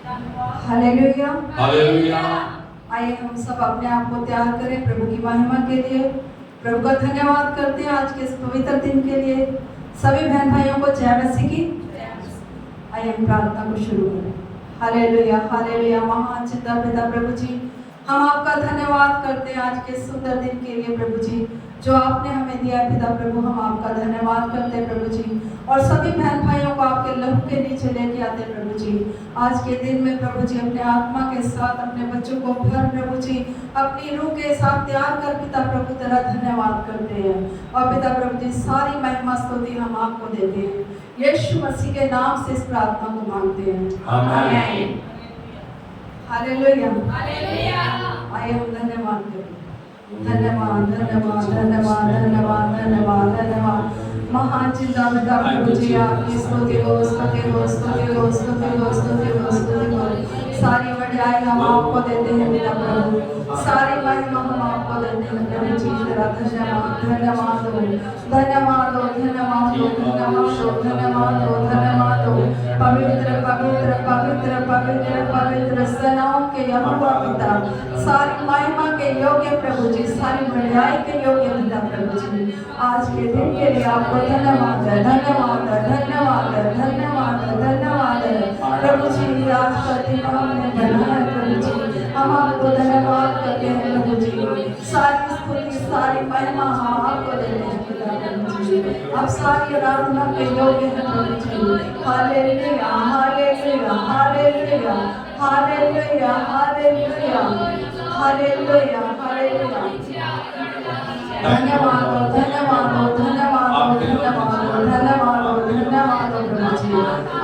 Hallelujah. Hallelujah. आइए हम सब अपने आप को तैयार करें प्रभु की महिमा के लिए। प्रभु का धन्यवाद करते हैं आज के इस पवित्र दिन के लिए। सभी बहन भाइयों को जय मसीह की। आइए हम प्रार्थना को शुरू करें। Hallelujah hallelujah. महान चिंता पिता प्रभु जी, हम आपका धन्यवाद करते हैं आज के सुंदर दिन के लिए प्रभु जी, जो आपने हमें दिया है पिता प्रभु। हम आपका धन्यवाद करते हैं प्रभु जी, और सभी बहन भाइयों को आपके लहू के नीचे लेके आते हैं प्रभु जी। आज के दिन में प्रभु जी अपने आत्मा के साथ अपने बच्चों को भर प्रभु जी, अपनी रूह के साथ तैयार कर पिता प्रभु तेरा धन्यवाद करते हैं। और पिता प्रभु जी सारी महिमा स्तुति हम आपको देते हैं, यीशु मसीह के नाम से इस प्रार्थना को मांगते हैं, आमीन। Hallelujah hallelujah. आइए हम धन्यवाद करें। धन्यवाद धन्यवाद धन्यवाद धन्यवाद धन्यवाद धन्यवाद। महान चिंता पिता प्रभु जी आपकी स्तुति हो स्तुति हो स्तुति हो स्तुति हो स्तुति हो स्तुति हो। सारी बढ़ाई हम आपको देते हैं पिता प्रभु, सारी महिमा हम आपको देते हैं प्रभु जी। तेरा धन्यवाद धन्यवाद हो धन्यवाद हो धन्यवाद हो धन्यवाद हो धन्यवाद हो धन्यवाद हो। पवित्र पवित्र पवित्र पवित्र पवित्र सेनाओं के यहोवा पिता, सारी महिमा के योग्य प्रभु जी, सारी बढ़ाई के योग्य पिता प्रभु जी। आज के दिन के लिए आपको धन्यवाद है धन्यवाद है धन्यवाद है धन्यवाद है धन्यवाद है प्रभु जी। आज का दिन हमने बनाया है प्रभु जी, हम आपको धन्यवाद करते हैं प्रभु जी। सारी स्तुति सारी महिमा हम आपको देते हैं पिता प्रभु जी। अब सारी आराधना के योग्य है प्रभु जी। Hallelujah hallelujah hallelujah hallelujah hallelujah hallelujah hallelujah. धन्यवाद हो धन्यवाद हो धन्यवाद हो धन्यवाद हो धन्यवाद हो धन्यवाद हो प्रभु जी।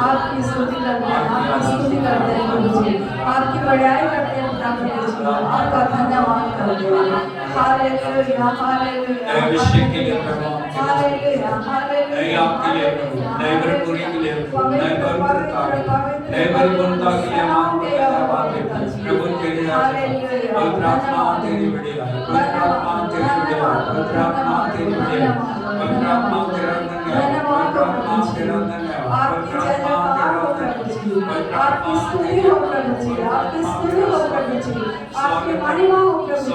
आपकी स्तुति करते हैं आपकी स्तुति करते हैं प्रभु जी, आपकी बढ़ाई करते हैं प्रभु जी, आपका धन्यवाद करते हैं। हालेलुया हालेलुया हालेलुया हालेलुया आपके लिए नए भरपूरी के लिए नए भरपूरता नए भरपूरता के लिए मांगते हैं प्रभु तेरी पवित्र आत्मा तेरी बढ़िया पवित्र आत्मा तेरी बढ़िया पवित्र आत्मा तेरी बढ़िया पवित्र आत्मा तेरा धन्यवाद पवित्र आत्मा तेरा धन्यवाद पवित्र आत्मा तेरा धन्यवाद। आपकी स्तुति हो प्रभु जी, आपकी स्तुति हो प्रभु जी, आपकी महिमा हो प्रभु जी।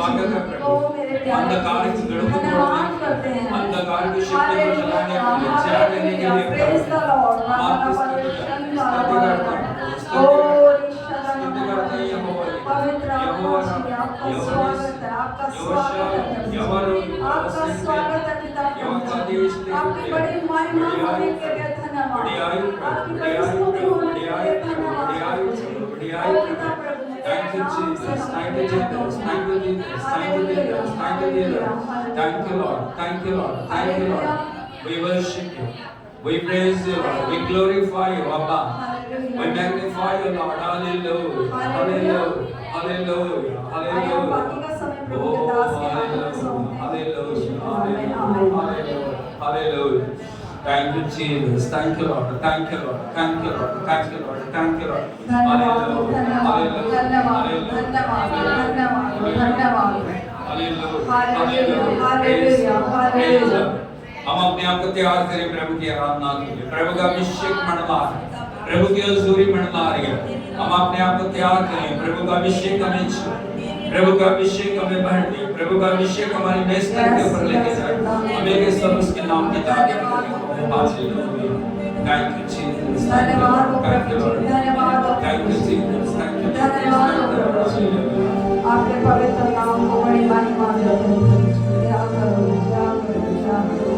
ओ मेरे प्यारे अंधकार की जड़ों को धन्यवाद करते हैं, अंधकार की शक्ति को जलाने के लिए छाया देने के लिए प्रेज द लॉर्ड। आपकी स्तुति करते हैं ओ स्तुति करते हैं पवित्र आपका स्वागत है आपका स्वागत है आपका स्वागत है पिता प्रभु। आपकी बड़ी महिमा होने के लिए धन्यवाद, आपकी बड़ी स्तुति होने के लिए धन्यवाद पिता प्रभु। Thank you, Jesus. Thank you, Jesus. Thank you, Jesus. Thank you, Jesus. Thank you, Jesus. Thank you, Lord. Thank you, Lord. Thank you, Lord. We worship you. We praise you, Lord. We glorify you, Abba. We magnify you, Lord. Hallelujah. Hallelujah. Hallelujah. Hallelujah. Oh, hallelujah. Hallelujah. Hallelujah. Hallelujah. Thank you, Jesus. Thank you, Lord. Thank you, Lord. Thank you, Lord. Thank you, Lord. Thank you, Lord. धन्यवाद धन्यवाद धन्यवाद धन्यवाद धन्यवाद धन्यवाद। हम अपने आप को तैयार करें प्रभु की आराधना के लिए। प्रभु का अभिषेक मंडला है, प्रभु की हजूरी मंडला रही है। हम अपने आप को तैयार करें, प्रभु का अभिषेक हमें छू, प्रभु का अभिषेक हमें भर दे, प्रभु का अभिषेक हमारी नेस्तर के ऊपर लेके जाए, हमें सब उसके नाम की तारीफ करें। हालेलुया। Thank you, Jesus. धन्यवाद Thank you, Lord. धन्यवाद Thank you, Jesus. Thank you, धन्यवाद। आपके पवित्र नाम को बड़ी महिमा देते हैं। क्या करो क्या करो क्या करो।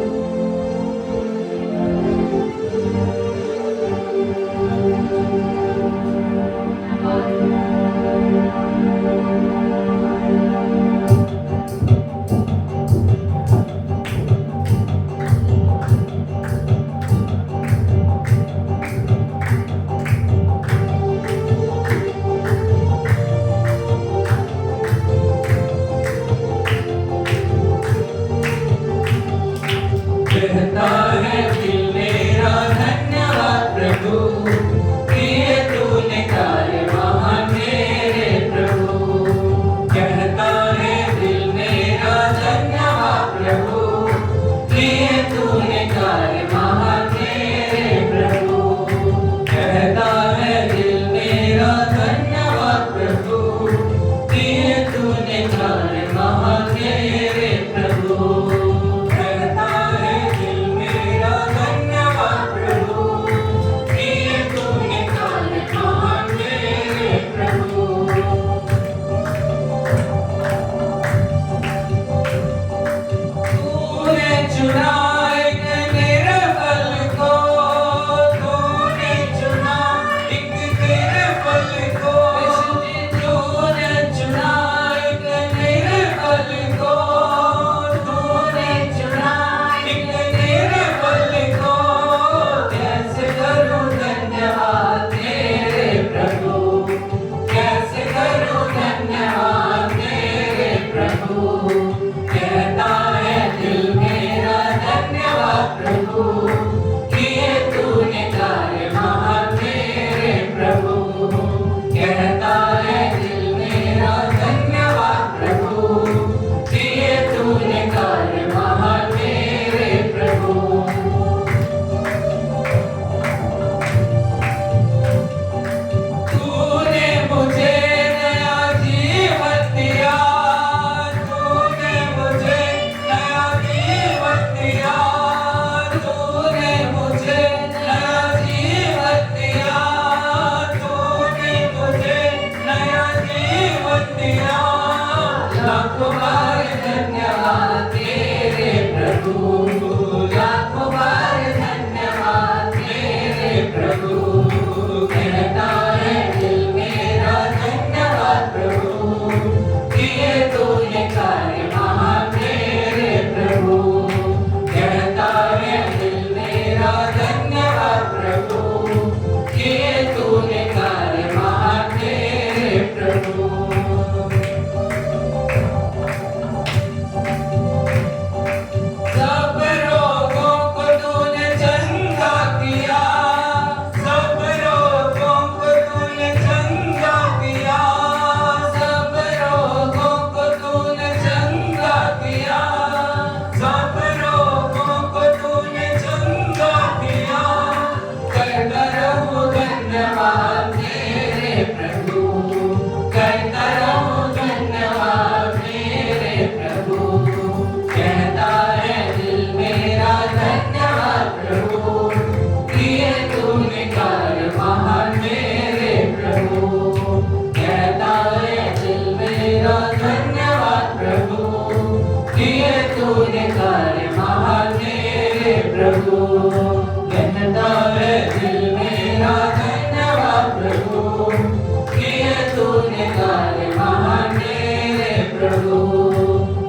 कार्य महान तेरे प्रभु,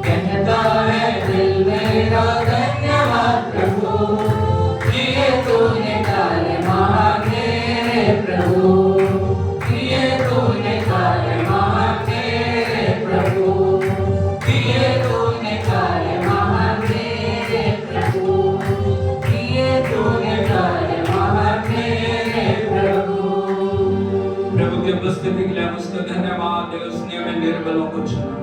कहता है दिल मेरा धन्यवाद प्रभु, किए तूने कार्य महान तेरे प्रभु, किए तूने कार्य महान तेरे प्रभु, किए तूने कार्य महान तेरे प्रभु, किए तूने कार्य महान तेरे प्रभु। प्रभु की उपस्थिति के लिए हम उसका धन्यवाद है, उसने हमें निर्बलों को चुना।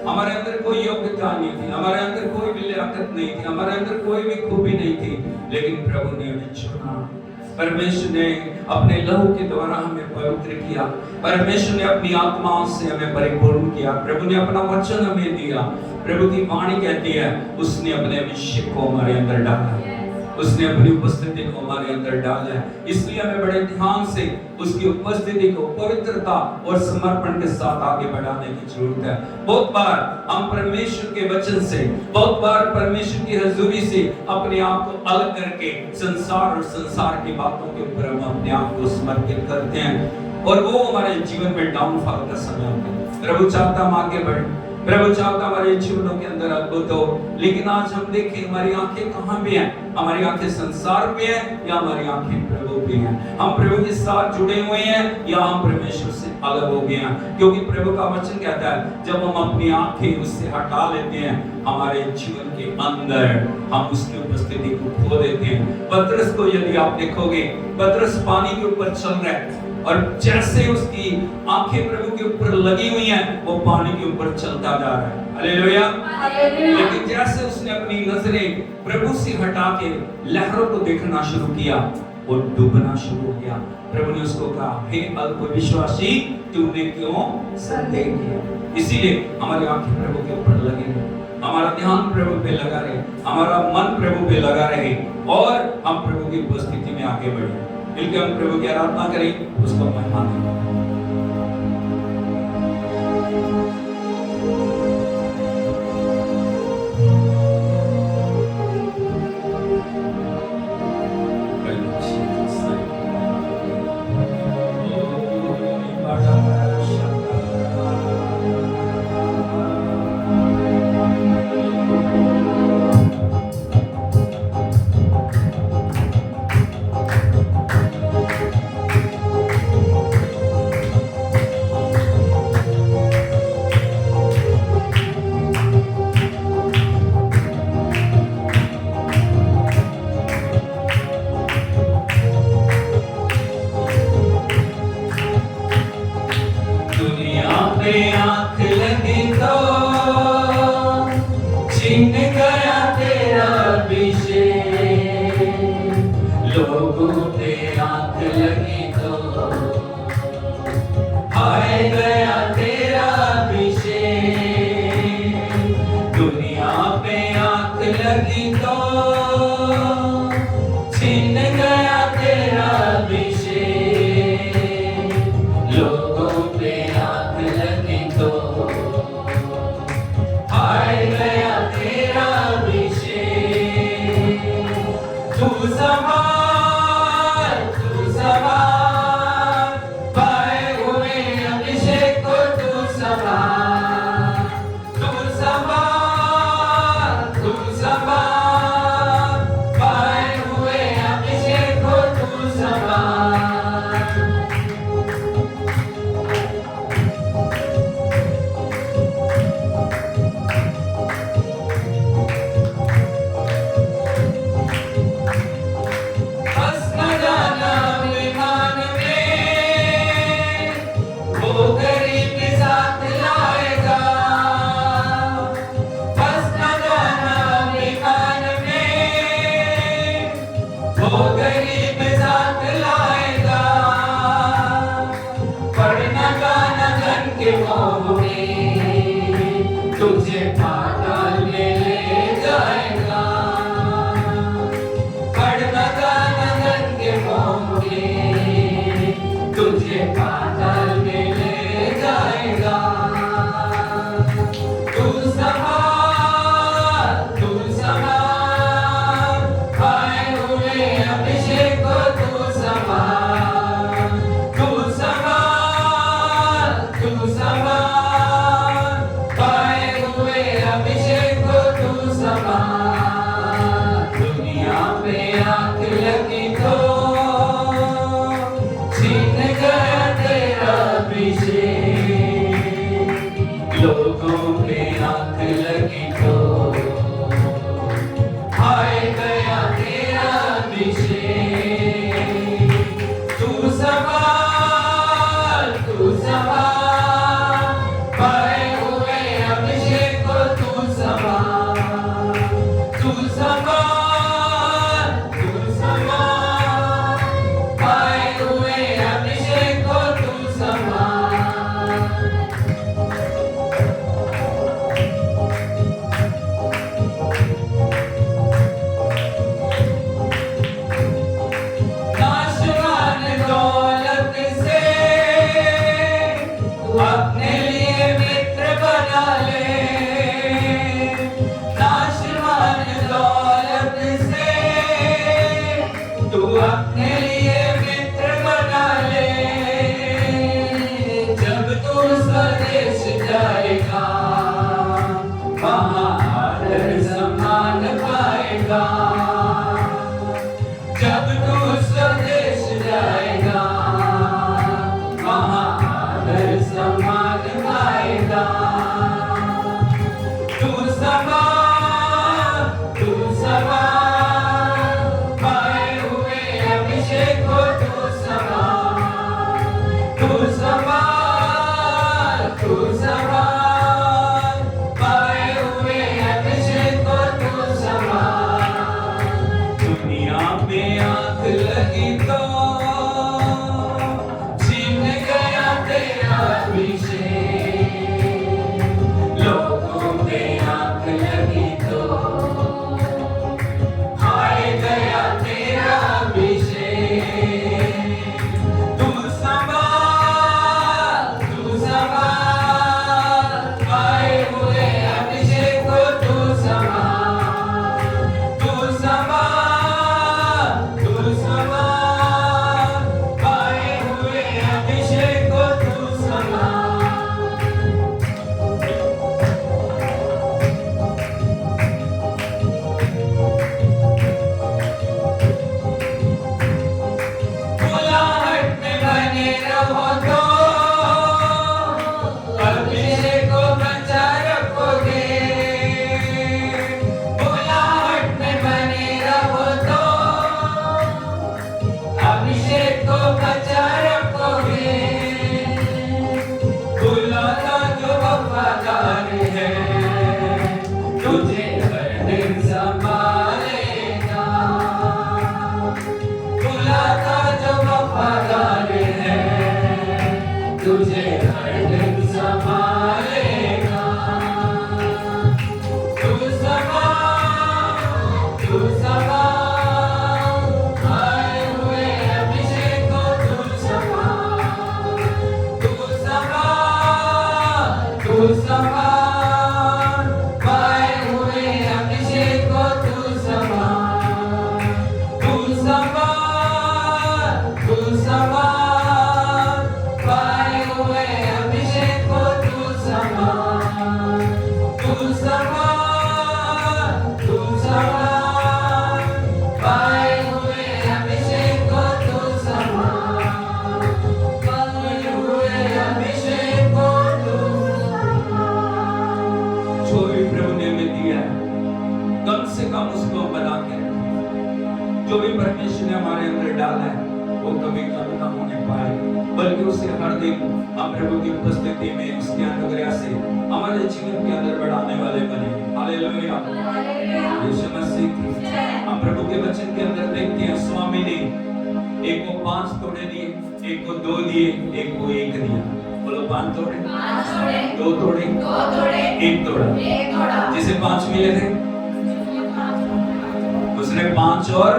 हमारे अंदर कोई योग्यता नहीं थी, हमारे अंदर कोई भी लियाकत नहीं थी, हमारे अंदर कोई भी खूबी नहीं थी, लेकिन प्रभु ने हमें चुना। परमेश्वर ने अपने लहू के द्वारा हमें पवित्र किया, परमेश्वर ने अपनी आत्मा से हमें परिपूर्ण किया, प्रभु ने अपना वचन हमें दिया। प्रभु की वाणी कहती है उसने अपने अभिषेक को हमारे अंदर डाला, उसने अपनी उपस्थिति को हमारे अंदर डाला है। इसलिए हमें बड़े ध्यान से उसकी उपस्थिति को पवित्रता और समर्पण के साथ आगे बढ़ाने की जरूरत है। बहुत बार हम परमेश्वर के वचन से, बहुत बार परमेश्वर की हजूरी से अपने आप को अलग करके संसार और संसार की बातों के ऊपर हम अपने आप को समर्पित करते हैं और वो हमारे जीवन में डाउनफॉल का समय होता है। प्रभु चाहता हम आगे बढ़े, प्रभु चाहता हमारे जीवनों के अंदर अद्भुत हो, लेकिन आज हम देखें हमारी आंखें कहां पे हैं? हमारी आंखें संसार पे हैं या हमारी आंखें प्रभु पे हैं? हम प्रभु के साथ जुड़े हुए हैं या हम परमेश्वर से अलग हो गए हैं? क्योंकि प्रभु का वचन कहता है जब हम अपनी आंखें उससे हटा लेते हैं, हमारे जीवन के अंदर हम उसकी उपस्थिति को खो देते हैं। पतरस को यदि आप देखोगे, पतरस पानी के ऊपर चल रहा है और जैसे उसकी आंखें प्रभु के ऊपर लगी हुई हैं, वो पानी के ऊपर चलता जा रहा है। हालेलुया। लेकिन जैसे उसने अपनी नजरें प्रभु से हटा के लहरों को देखना शुरू किया, वो डूबना शुरू हो गया। प्रभु ने उसको कहा, हे अल्पविश्वासी, तूने क्यों संदेह किया? इसीलिए हमारी आंखें प्रभु के ऊपर लगी रहे, हमारा ध्यान प्रभु पे लगा रहे, हमारा मन प्रभु पे लगा रहे और हम प्रभु की उपस्थिति में आगे बढ़े। मिलकर हम प्रभु की आराधना करें, उसको महिमा दें। आंख लगी तो छीन गया तेरा अभिषेक, लोगों पे आंख लगी तो हाय गया तेरा अभिषेक, दुनिया पे आंख लगी तो छीन गया तेरा अभिषेक, लोगों पे आंख लगी तो हाय गया तेरा अभिषेक। तू संभाल पाए हुए अभिषेक तुझे हर दिन संभालेगा। तू संभाल, तू संभाल, आए हुए अभिषेक को तू संभाल। तू संभाल, तू संभाल, आए हुए अभिषेक को तू संभाल। तू संभाल, तू संभाल, पाए हुए अभिषेक को तू संभाल। तू संभाल, तू संभाल, पाए हुए अभिषेक को तू संभाल। पाए हुए अभिषेक को तू संभाल। जो भी प्रभु ने हमें दिया है, कम से कम उसको बना के, जो भी परमेश्वर ने हमारे अंदर डाला है वो कभी कम ना होने पाए, बल्कि उसे हर दिन हम प्रभु की उपस्थिति में उसके अनुग्रह से हमारे जीवन के अंदर बढ़ाने वाले बने। हालेलुया, यीशु मसीह की। हम प्रभु के वचन के अंदर देखते हैं स्वामी ने एक को 5 तोड़े दिए, एक को 2 दिए, एक को 1 दिया। बोलो 5 तोड़े, 2 तोड़े, 1 तोड़ा। जिसे 5 मिले थे उसने 5 और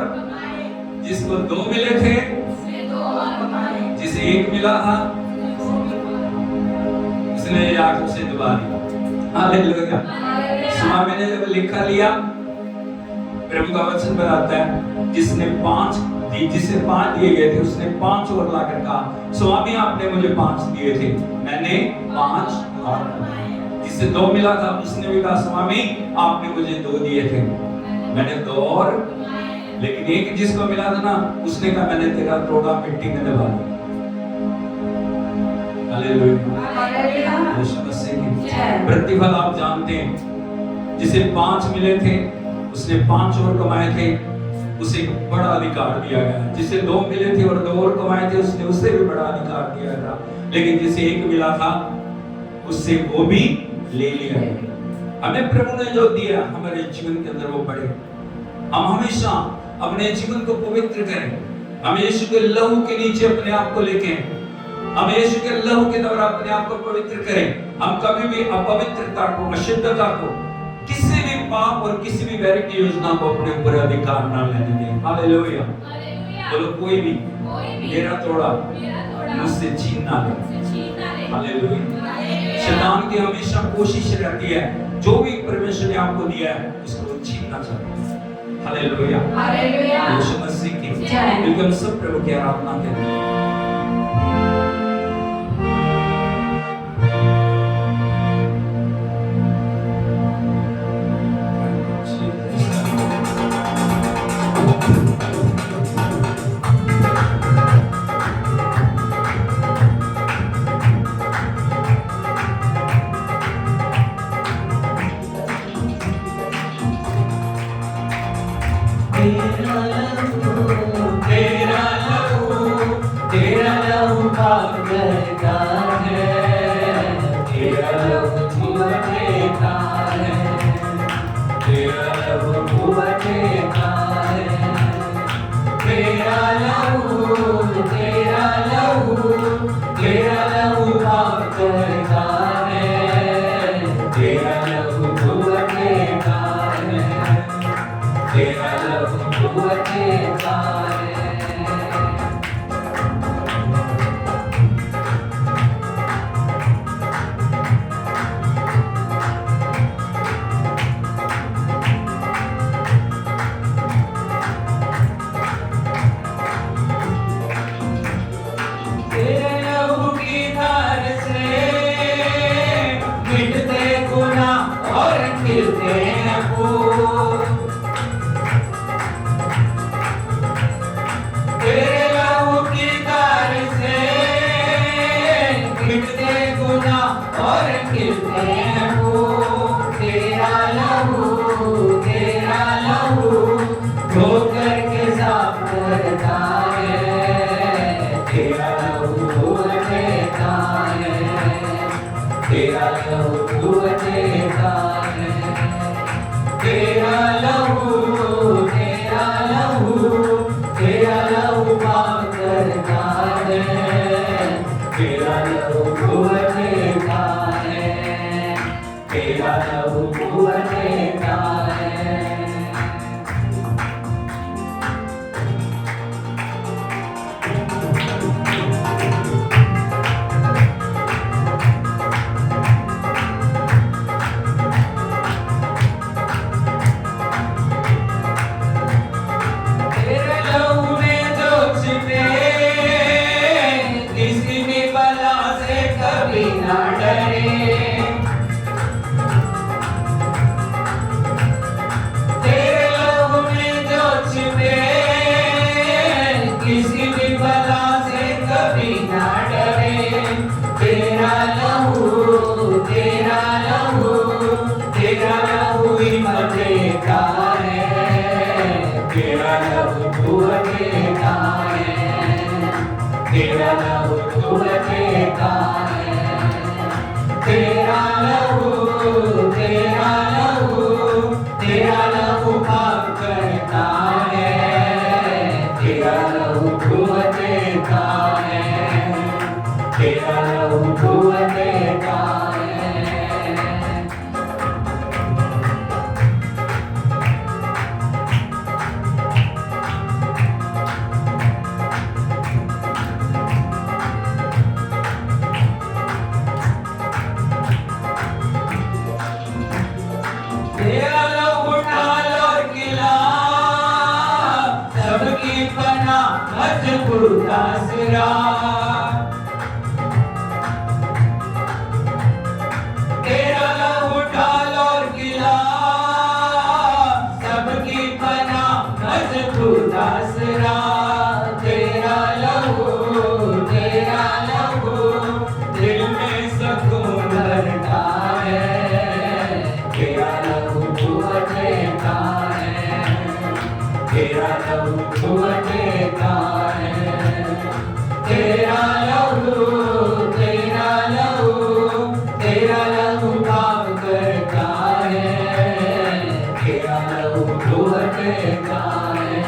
जिसको 2 मिले थे, जिसे 1 मिला था उसने याकूब से दुआ दी। हालेलुया। स्वामी ने जब लिखा लिया, प्रभु का वचन बताता है जिसने 5 जिसे 5 दिए गए थे उसने 5 और लाकर कहा स्वामी आपने मुझे 5 दिए थे, मैंने 5 और। जिसे 2 मिला था उसने भी कहा स्वामी आपने मुझे 2 दिए थे, मैंने 2 और। लेकिन एक जिसको मिला था ना उसने कहा मैंने तेरा तोड़ा मिट्टी में दबा दिया। हालेलुया, यीशु मसीह की। प्रतिफल आप जानते हैं, जिसे 5 मिले थे उसने 5 और कमाए थे, उसे बड़ा अधिकार दिया गया। जिसे 2 मिले थे और 2 और कमाए थे उसने उससे भी बड़ा अधिकार दिया था। लेकिन जिसे 1 मिला था उससे वो भी ले लिया। हमें प्रभु ने जो दिया हमारे जीवन के अंदर वो बढ़े। हम हमेशा अपने जीवन को पवित्र करें, हम यीशु के लहू के नीचे अपने आप को लेके, हम यीशु के लहू के द्वारा अपने आप को पवित्र करें। हम कभी भी अपवित्रता को, अशुद्धता को, किसी भी पाप और किसी भी वैर की योजना को अपने ऊपर अधिकार न लेने दें। हालेलुया। बोलो कोई भी मेरा तोड़ा मुझसे छीन ना ले। हालेलुया। शैतान की हमेशा कोशिश रहती है जो भी परमेश्वर ने आपको दिया है उसको छीनना चाहता है। हालेलुया, हालेलुया, यीशु मसीह की जय। क्योंकि हम सब प्रभु की आराधना करते हैं। तेरा लहू पाप करता है, तेरा लहू छुआ देता है, तेरा लहू छुआ देता है, तेरा लहू पाप करता है, तेरा लहू छुआ देता है, तेरा लहू छुआ देता है। तेरा लहू छूटे का है, तेरा लहू छूटे का है। तेरा लहू छूटे का है, तेरा लहू, तेरा लहू, तेरा लहू पाप करता है, तेरा लहू छूटे का है, तेरा लहू छूटे का है। तेरा लहू ढाल और किला, सबकी पनाह मजबूत आसरा। तेरा लहू ढाल और किला, सबकी पनाह मजबूत आसरा। तेरा लहू, तेरा लहू, दिल में सुकून भरता है, तेरा लहू छूटे का है, तेरा लहू छूटे का है। तेरा लहू, तेरा लहू, तेरा लहू पाप करता है, तेरा लहू छूटे का है,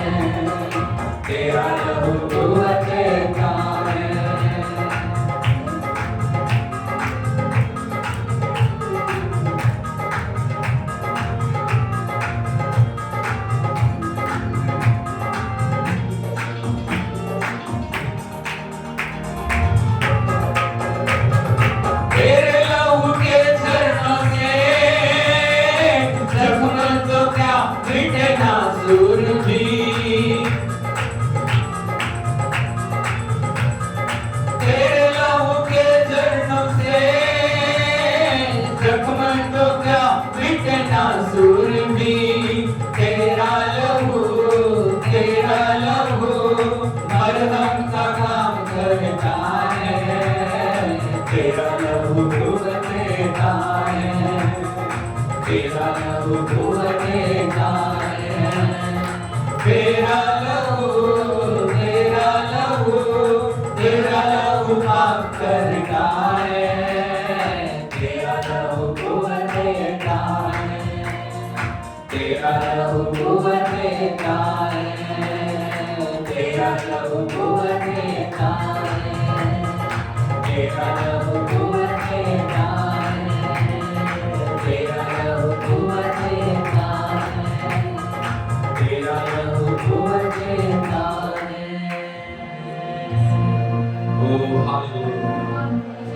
तेरा लहू छूटे का है। तेरे लहू के झरनों से जख्म तो क्या मिटे नासूर भी। तेरे लहू के झरनों से जख्म तो क्या मिटे नासूर भी। तेरा लहू, तेरा लहू, मरहम का काम करता है, तेरा लहू छूटे का है, तेरा लहू छूटे का है। तेरा लहू, तेरा लहू, तेरा लहू पाप करता है, तेरा लहू छूटे का है, तेरा लहू छूटे का है, तेरा लहू छूटे का है, तेरा लहू छूटे का है, तेरा लहू छूटे का है, तेरा लहू छूटे का है। ओ हालेलुया।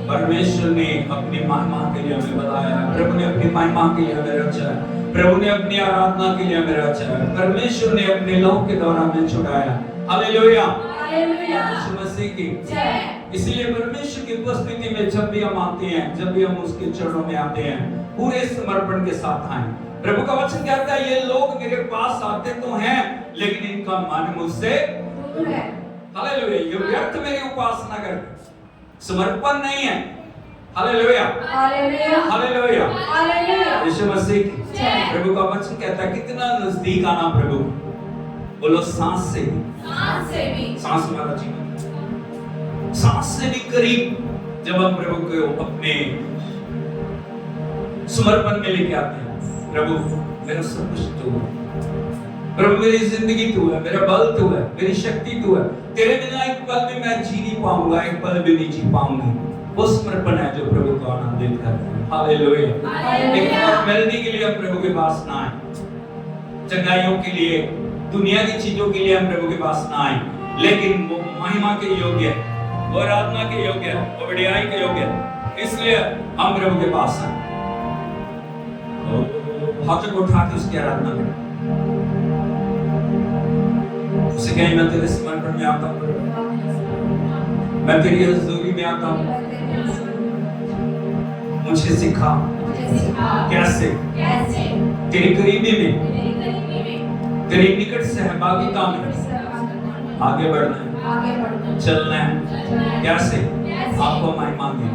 परमेश्वर ने अपनी महिमा के लिए हमें बताया है, प्रभु ने अपनी महिमा के लिए हमें रचा है, प्रभु ने अपनी आराधना के लिए हमें रचा है, परमेश्वर ने अपने लहू के द्वारा हमें छुड़ाया। हालेलुया, यीशु मसीह की जय। इसलिए परमेश्वर की उपस्थिति में जब भी हम आते हैं, जब भी हम उसके चरणों में आते हैं, पूरे समर्पण के साथ आए। प्रभु का वचन कहता है, ये लोग मेरे पास आते तो हैं, लेकिन इनका मन मुझसे दूर है। हालेलुया, ये व्यर्थ मेरी उपासना करते, समर्पण नहीं है। Hallelujah, hallelujah, hallelujah, hallelujah, Yeshu Masih की जय। प्रभु का वचन कहता है, कितना नजदीक आना प्रभु, बोलो सांस से भी, सांस से भी, सांस हमारा जीवन, सांस से भी करीब जब हम प्रभु को अपने समर्पण में लेके आते हैं। प्रभु मेरा सब कुछ तू है, प्रभु मेरी जिंदगी तू है, मेरा बल तू है, मेरी शक्ति तू है, तेरे बिना एक पल भी मैं जी नहीं पाऊंगा, एक पल भी नहीं जी पाऊंगी। वो समर्पण है जो प्रभु को आनंदित करता है। हालेलुया। लेकिन और मेलडी के लिए हम प्रभु के पास ना आए, चंगाइयों के लिए, दुनिया की चीजों के लिए हम प्रभु के पास ना आए, लेकिन वो महिमा के योग्य है, वो आराधना के योग्य है, वो बड़ाई के योग्य है, इसलिए हम प्रभु के पास आए। हाथ को उठा के उसकी आराधना करें, उसे कहें मैं तेरे समर्पण में आता हूँ, मैं तेरी हज़ूरी में आता हूँ, मुझे सिखा कैसे तेरी करीबी में, तेरी निकट सहभागिता में आगे बढ़ना है, चलना है, कैसे आपको महिमा दी।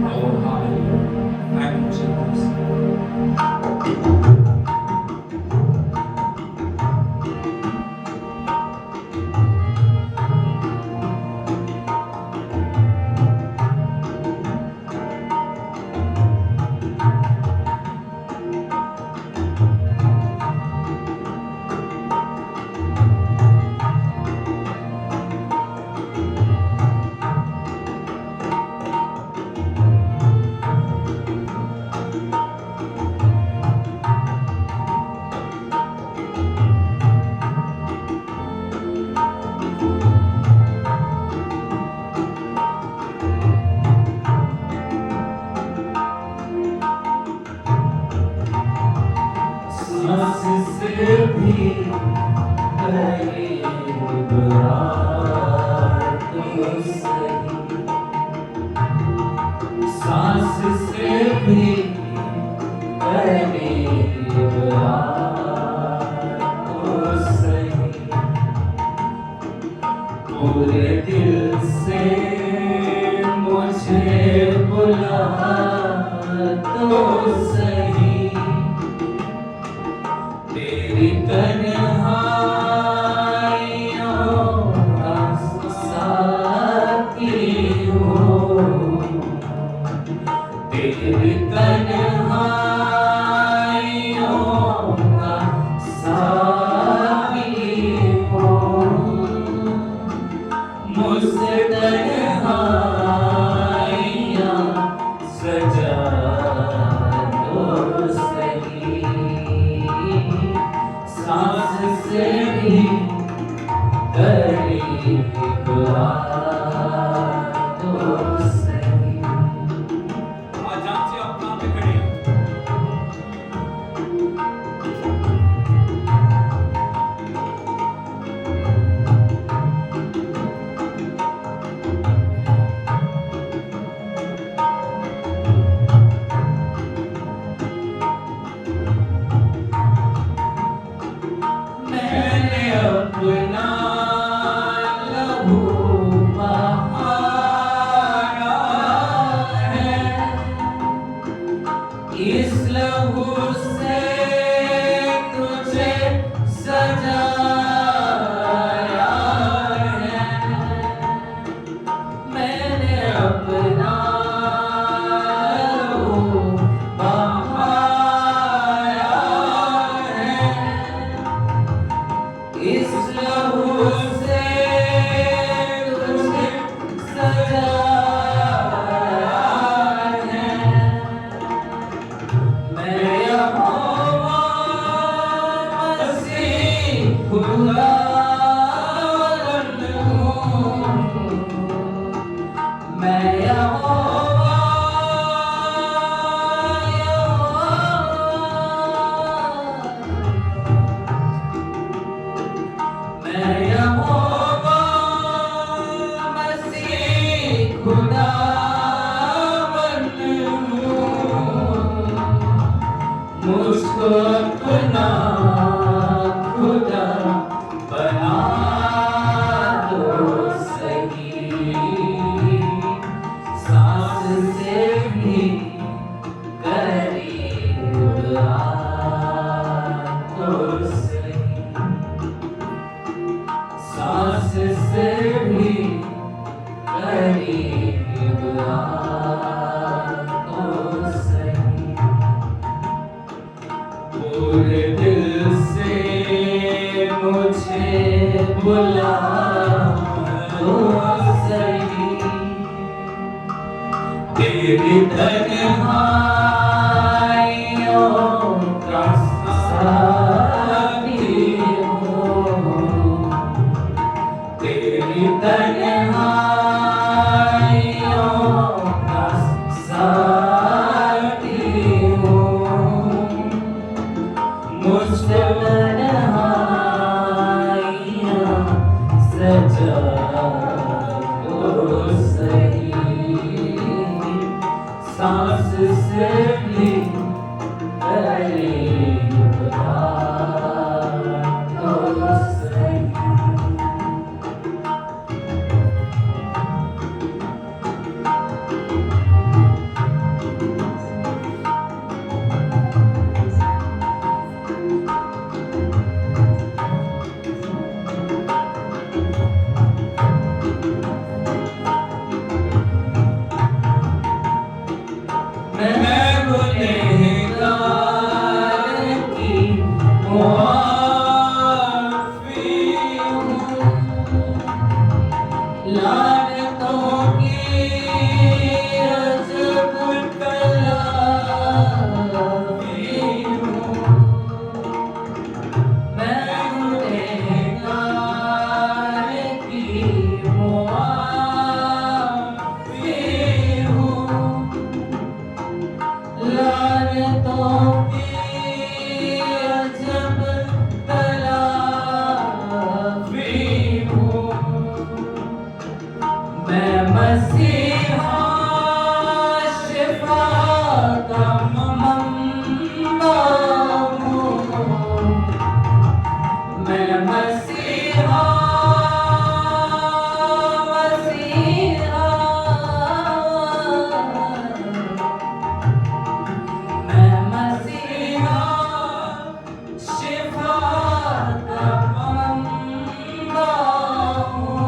Oh hallelujah, thank you Jesus. पूरे दिल से मुझे बुला तो सही, तेरी तन्हाइयों का साथी हूँ, तेरी तन्हाइयों का साथी हूँ, मुझसे तन्हाइयाँ सजा दो सही, सांस से भी करीब आ दो सही। आज आपसे आप कहाँ पे खड़े हैं? मैंने अपना लहू बहाया है, इस लहू से तुझे सजाया है, मैंने अपना लहू बहाया है, इस लहू से तुझे सजाया है, मैं यहोवा मसीह खुदावंद हूँ, मैं यहोवा मैं यहोवा मसीह खुदावंद हूँ, मुझको अपना खुदा बना दो सही, सांस से भी करीब आ दो सही, सांस से भी करीब तेरी तन्हाइयों का साथी हूँ, तेरी तन्हाइयों का साथी हूँ, मुझको तन्हाइयाँ सजा दो सही, सांस से भी करीब दो सही। मैं गुनहगार की मुआफ़ी हूँ, लानतों की अजब तलाफ़ी हूँ। मैं गुनहगार की मुआफ़ी हूँ, लानतों की अजब तलाफ़ी हूँ। मैं मसीहा शिफ़ा का मंबा हूँ, मैं मसीहा मैं मसीहा शिफ़ा का मंबा हूँ,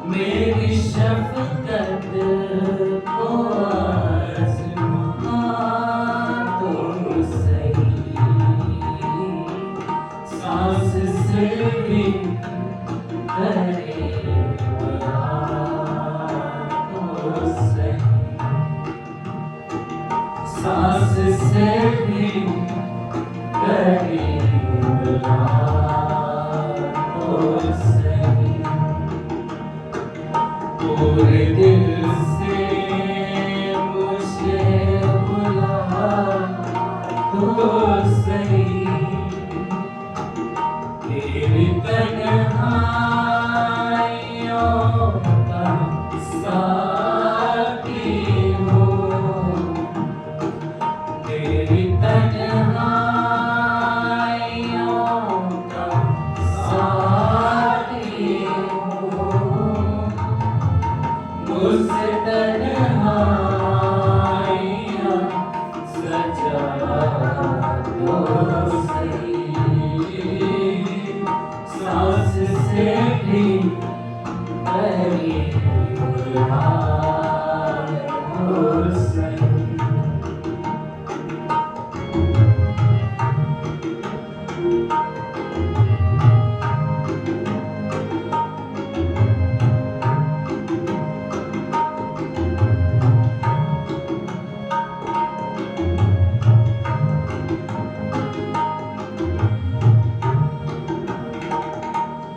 मेरी शफ़क़त को आज़मा तो सही, सांस से भी करीब तो सही, सांस से भी करीब तो सही, पूरे दिल से मुझे बुला तो सही, तेरी तन्हाइयों का साथी हूँ, तेरी तन्हाइयों का साथी हूँ, मुझसे तन्हाइयाँ सजा दो सही, सांस से भी करीब दो सही।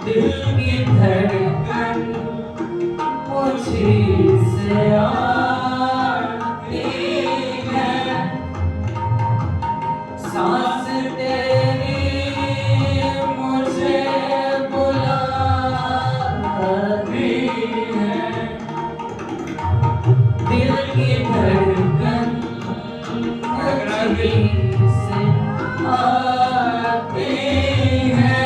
दिल की धड़कन मुझी से आती है, सांस तेरी मुझे बुलाती है, दिल की धड़कन मुझी से आती है,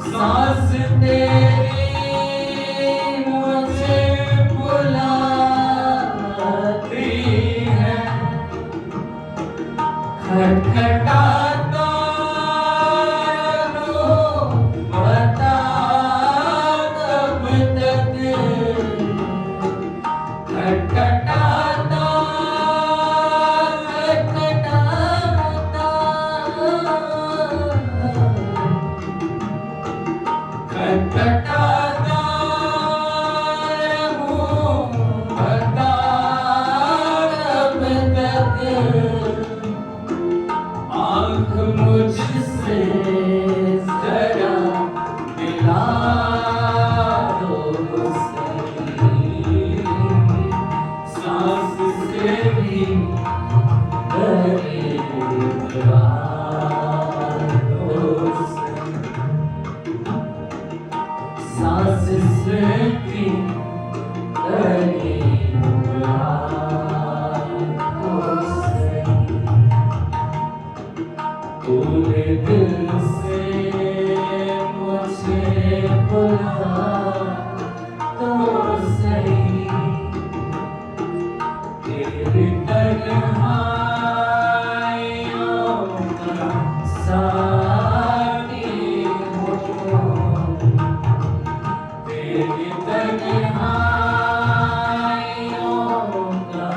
सांस तेरी मुझे बुलाती है, खटखटाता रहूं बता कब तक, खटखटाता खटखटाता रहूं जिसकी करीब पूरे दिल से मुझे बुला तो सही तेरी तन्हाइयों का साथी हूँ तेरी तन्हाइयों का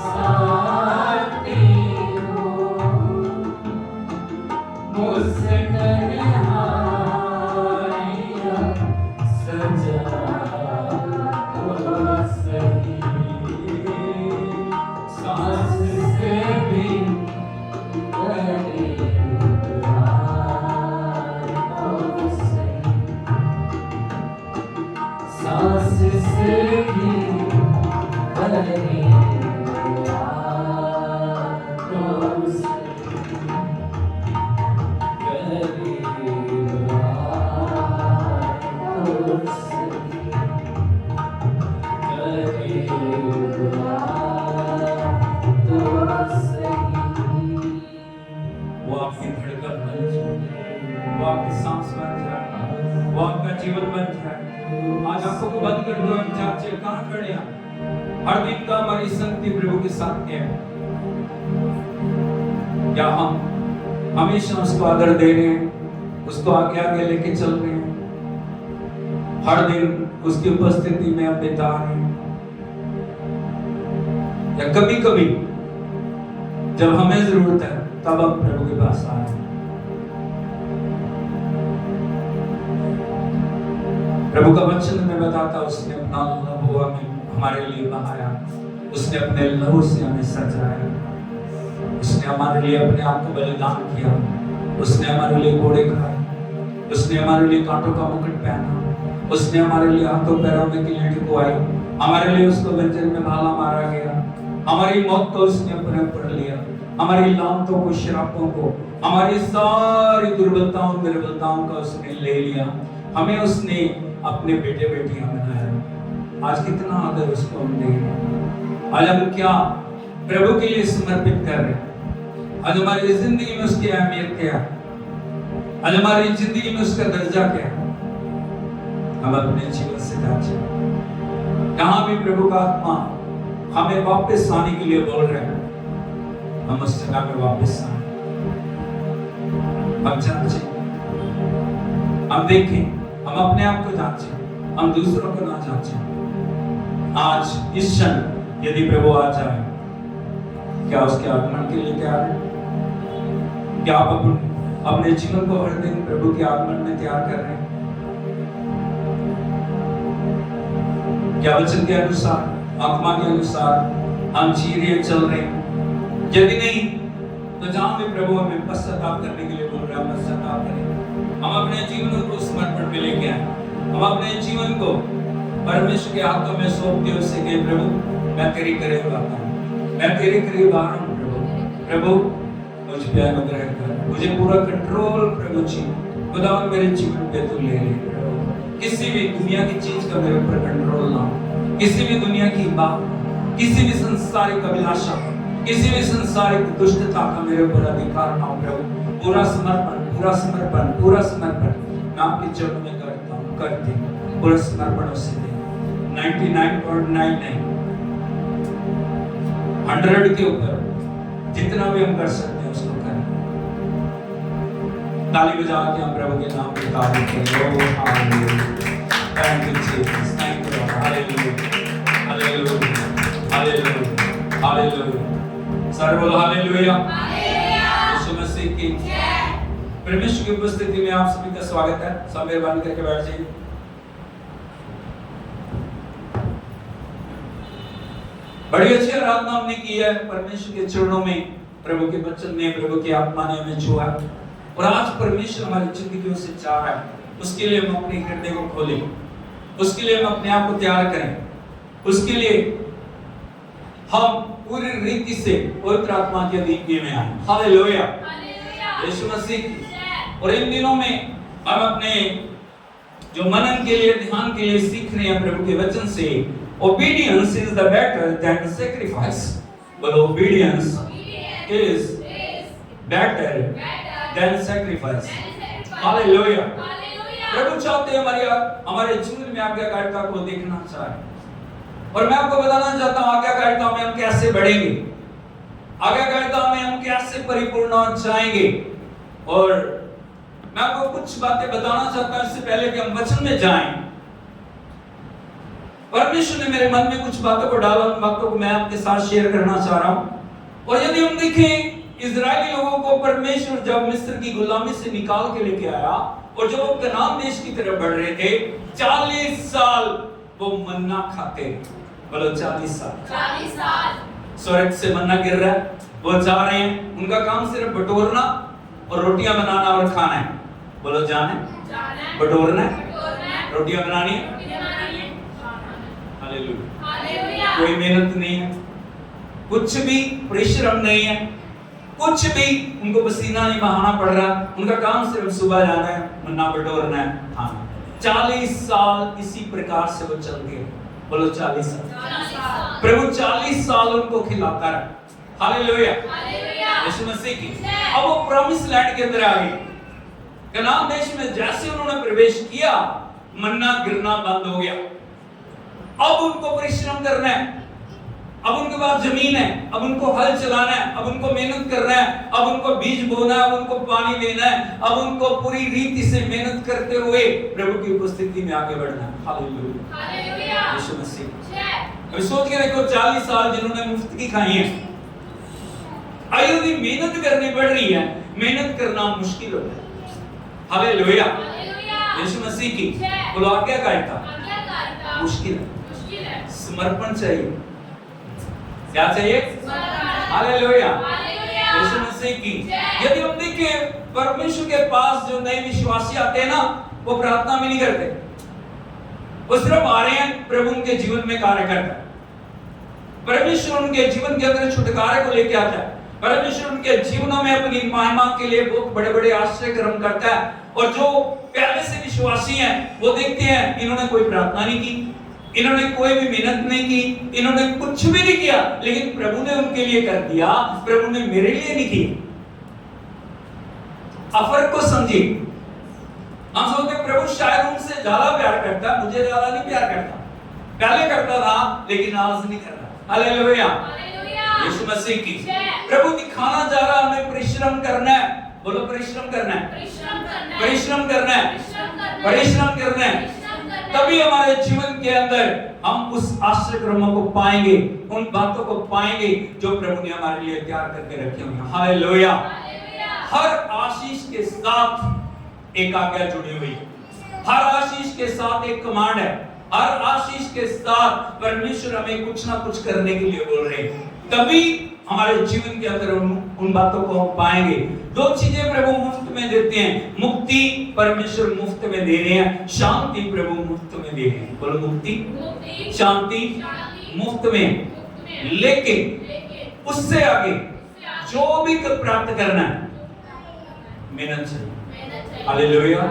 साथी हूँ मुझसे तन्हाइयाँ सजा तो सही सांस से भी करीब आए तो सही सांस से भी करीब आए तो सही करीब आए तो सही करीब आए तो सही वो आपकी धड़कन बन जाए, वो आपकी सांस बन जाए, वो आपका जीवन बन जाए। आज आंखों को बंद कर दो, हम जांचे कहाँ खड़े हैं। हर दिन का हमारी संगति प्रभु के साथ है। क्या हम हमेशा उसको आदर दे रहे हैं, उसको आगे आगे लेके चल रहे हैं, हर दिन उसकी उपस्थिति में हम बिता रहे हैं, या कभी कभी जब हमें जरूरत है तब हम प्रभु के पास आए। प्रभु का वचन में बताता, उसने अपना लहू हमारे लिए बहाया, उसने अपने लहू से हमें सजाया, उसने हमारे लिए अपने आप को बलिदान किया, उसने हमारे लिए घोड़े खाए, उसने हमारे लिए कांटों का मुकुट पहना, उसने हमारे लिए हाथों पैरों में कीलें ठुकवाई, हमारे लिए उसको गंजन में भाला मारा गया, हमारी मौत को उसने अपने ऊपर लिया, हमारी लानतों को, श्रापों को, हमारी सारी दुर्बलताओं निर्बलताओं का उसने ले लिया, हमें उसने अपने बेटे बेटियां बनाया। आज कितना आदर उसको हम दे रहे हैं। आज हम क्या प्रभु के लिए समर्पित कर रहे हैं। आज हमारी जिंदगी में उसकी अहमियत क्या है, आज हमारी जिंदगी में उसका दर्जा क्या है। हम अपने जीवन से जांचें, जहां भी प्रभु का आत्मा हमें वापस आने के लिए बोल रहे हैं, हम उस जगह पे वापस आए। हम जांचें, हम देखें, हम अपने आप को जांचें, हम दूसरों को ना जांचें। आज इस क्षण यदि प्रभु आ जाए, क्या उसके आगमन के लिए तैयार है? क्या आप अपने जीवन को हर दिन प्रभु के आगमन में तैयार कर रहे हैं? क्या वचन के अनुसार, आत्मा के अनुसार हम जी रहे, चल रहे हैं? यदि नहीं, तो जहां भी प्रभु हमें पश्चाताप करने के लिए बोल रहा है, पश्चाताप करें। हम अपने जीवन को समर्पण में लेके आए, हम अपने जीवन को परमेश्वर के हाथों में सौंपते हुए से कहे, प्रभु मैं तेरे करीब आता हूँ, मैं तेरे करीब आ रहा हूँ। प्रभु मुझ पे अनुग्रह कर, मुझे पूरा कंट्रोल प्रभु जी, खुदा मेरे जीवन पे तू ले ले। किसी भी दुनिया की चीज का मेरे ऊपर कंट्रोल ना हो, किसी भी दुनिया की बात, किसी भी संसारिक अभिलाषा, किसी भी संसारिक दुष्टता का मेरे ऊपर अधिकार ना हो। प्रभु पूरा समर्पण, पूरा समर्पण, पूरा समर्पण मैं आपके चरणों में करता हूँ, करती हूँ। पूरा समर्पण उसे दे। 99.99 100 के ऊपर जितना भी हम कर सकते हैं उसको करें। ताली बजा के हम प्रभु के नाम पे तारीफ करें। Thank you Jesus, thank you lord, hallelujah, hallelujah, hallelujah, hallelujah. सारे बोलो हालेलुया, यीशु मसीह की जय। परमेश्वर की उपस्थिति में आप सभी का स्वागत है। सब मेहरबानी करके बैठ जाइए। बड़ी अच्छी आराधना हमने की है परमेश्वर के चरणों में। प्रभु के वचन ने, प्रभु की आत्मा ने हमें छुआ, और आज परमेश्वर हमारी जिंदगियों से चाह रहा है। उसके लिए हम अपने हृदय को खोलें, उसके लिए हम अपने आप को तैयार करें, उसके लिए हम पूरी रीति से पवित्र आत्मा के अधीन में आए। हालेलुया, यीशु मसीह की। और इन दिनों में हम अपने जो मनन के लिए, ध्यान के लिए सीख रहे हैं प्रभु के वचन से, obedience is the better than sacrifice. But obedience is better than sacrifice. Hallelujah. प्रभु चाहते हैं हमारे जीवन में आज्ञाकारिता को देखना चाहे। और मैं आपको बताना चाहता हूं आज्ञाकारिता में हम कैसे बढ़ेंगे, आज्ञाकारिता में हम कैसे परिपूर्ण हो जाएंगे। और मैं आपको कुछ बातें बताना चाहता हूं इससे पहले कि हम वचन में जाएं। परमेश्वर ने मेरे मन में कुछ बातों को डाला, उन बातों को मैं आपके साथ शेयर करना चाह रहा हूं। और यदि हम देखें इजरायली लोगों को परमेश्वर जब मिस्र की गुलामी से निकाल के लेके आया और जब वो कनान देश की तरफ बढ़ रहे थे, 40 साल वो मन्ना खाते। बोलो 40 साल स्वर्ग से मन्ना गिर रहा है, वो जा रहे हैं, उनका काम सिर्फ बटोरना और रोटियां बनाना और खाना है। बोलो जाने बटोरना है, रोटियां बनानी है। हालेलुया। कोई मेहनत नहीं है, कुछ भी परिश्रम नहीं है, कुछ भी उनको पसीना नहीं बहाना पड़ रहा, उनका काम सिर्फ सुबह जाना है, मन्ना बटोरना है, खाना। 40 साल इसी प्रकार से वो चल गए। बोलो 40 साल। प्रभु 40 साल उनको खिलाता रहा। हालेलुया। यीशु मसीह की। अब वो प्रॉमिस लैंड के अंदर आ गए। कनान देश में जैसे उन्होंने प्रवेश किया, मन्ना गिरना बंद हो गया। अब उनको परिश्रम करना है, अब उनके पास जमीन है, अब उनको हल चलाना है, अब उनको मेहनत करना है, अब उनको बीज बोना है, अब उनको पानी देना है, अब उनको पूरी रीति से मेहनत करते हुए प्रभु की उपस्थिति में आगे बढ़ना है। हालेलुया। यीशु मसीह। अभी सोच के देखो 40 साल जिन्होंने मुफ्त की खाई है, यदि मेहनत करनी पड़ रही है, मेहनत करना मुश्किल होता है। हालेलुया। यीशु मसीह की। बोलो आज्ञाकारिता मुश्किल है, समर्पण चाहिए। क्या चाहिए? हालेलुया। यीशु मसीह की। यदि हम देखें परमेश्वर के पास जो नए विश्वासी आते हैं ना, वो प्रार्थना भी नहीं करते, वो सिर्फ आ रहे हैं, प्रभु उनके जीवन में कार्य करता है। परमेश्वर उनके जीवन के अंदर छुटकारे को लेके आता है। परमेश्वर उनके जीवनों में अपनी महिमा के लिए बहुत बड़े बड़े आश्चर्य कर्म करता है। और जो पहले से विश्वासी हैं, वो देखते हैं इन्होंने कोई प्रार्थना नहीं की, इन्होंने कोई भी मेहनत नहीं की, इन्होंने कुछ भी नहीं किया, लेकिन प्रभु ने उनके लिए कर दिया, प्रभु ने मेरे लिए नहीं किया। फर्क को समझिए। हम सोचते प्रभु शायद उनसे ज्यादा प्यार करता है, मुझे ज्यादा नहीं प्यार करता। पहले करता था लेकिन आज नहीं करता। हालेलुया। यीशु मसीह की। प्रभु दिखाना चाह रहा हमें परिश्रम करना है। बोलो परिश्रम करना है, परिश्रम करना है, परिश्रम करना है। तभी हमारे जीवन के अंदर हम उस आश्चर्य कर्मों को पाएंगे, उन बातों को पाएंगे जो प्रभु ने हमारे लिए तैयार करके रखे हुए हैं। हालेलुया। हर आशीष के साथ एक आज्ञा जुड़ी हुई है, हर आशीष के साथ एक कमांड है, हर आशीष के साथ परमेश्वर हमें कुछ ना कुछ करने के लिए बोल रहे हैं। तभी हमारे जीवन के अंदर उन बातों को हम पाएंगे। दो चीजें प्रभु मुफ्त में देते हैं। मुक्ति परमेश्वर मुफ्त में दे रहे हैं, शांति प्रभु मुफ्त में दे रहे हैं। बोलो मुक्ति, शांति मुफ्त में। लेकिन उससे आगे जो भी प्राप्त करना है, मेहनत चाहिए। हालेलुया।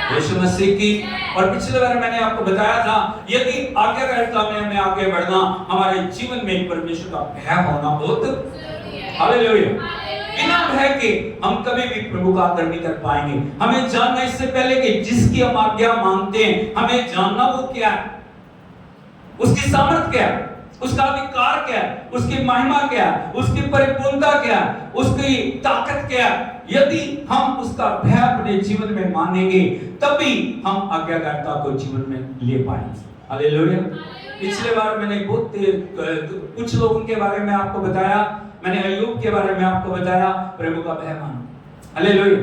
यीशु मसीह की। और पिछले बार मैंने आपको बताया था, यदि आज्ञाकारिता में हमें आगे बढ़ना, हमारे जीवन में परमेश्वर का भय होना बहुत जरूरी है। हालेलुया। बिना भय के हम कभी भी प्रभु का आदर नहीं कर पाएंगे। हमें जानना इससे पहले कि जिसकी हम आज्ञा मानते हैं, हमें जानना वो क्या है, उसकी सामर्थ क्या है, उसका अधिकार क्या है, उसकी महिमा क्या है, उसकी परिपूर्णता क्या है, उसकी ताकत क्या है। यदि हम उसका भय अपने जीवन में मानेंगे, तभी हम आज्ञाकारिता को जीवन में ले पाएंगे। हालेलुया। पिछले बार मैंने बहुत कुछ लोगों के बारे में आपको बताया, मैंने अय्यूब के बारे में आपको बताया, प्रभु का भय मानो। हालेलुया।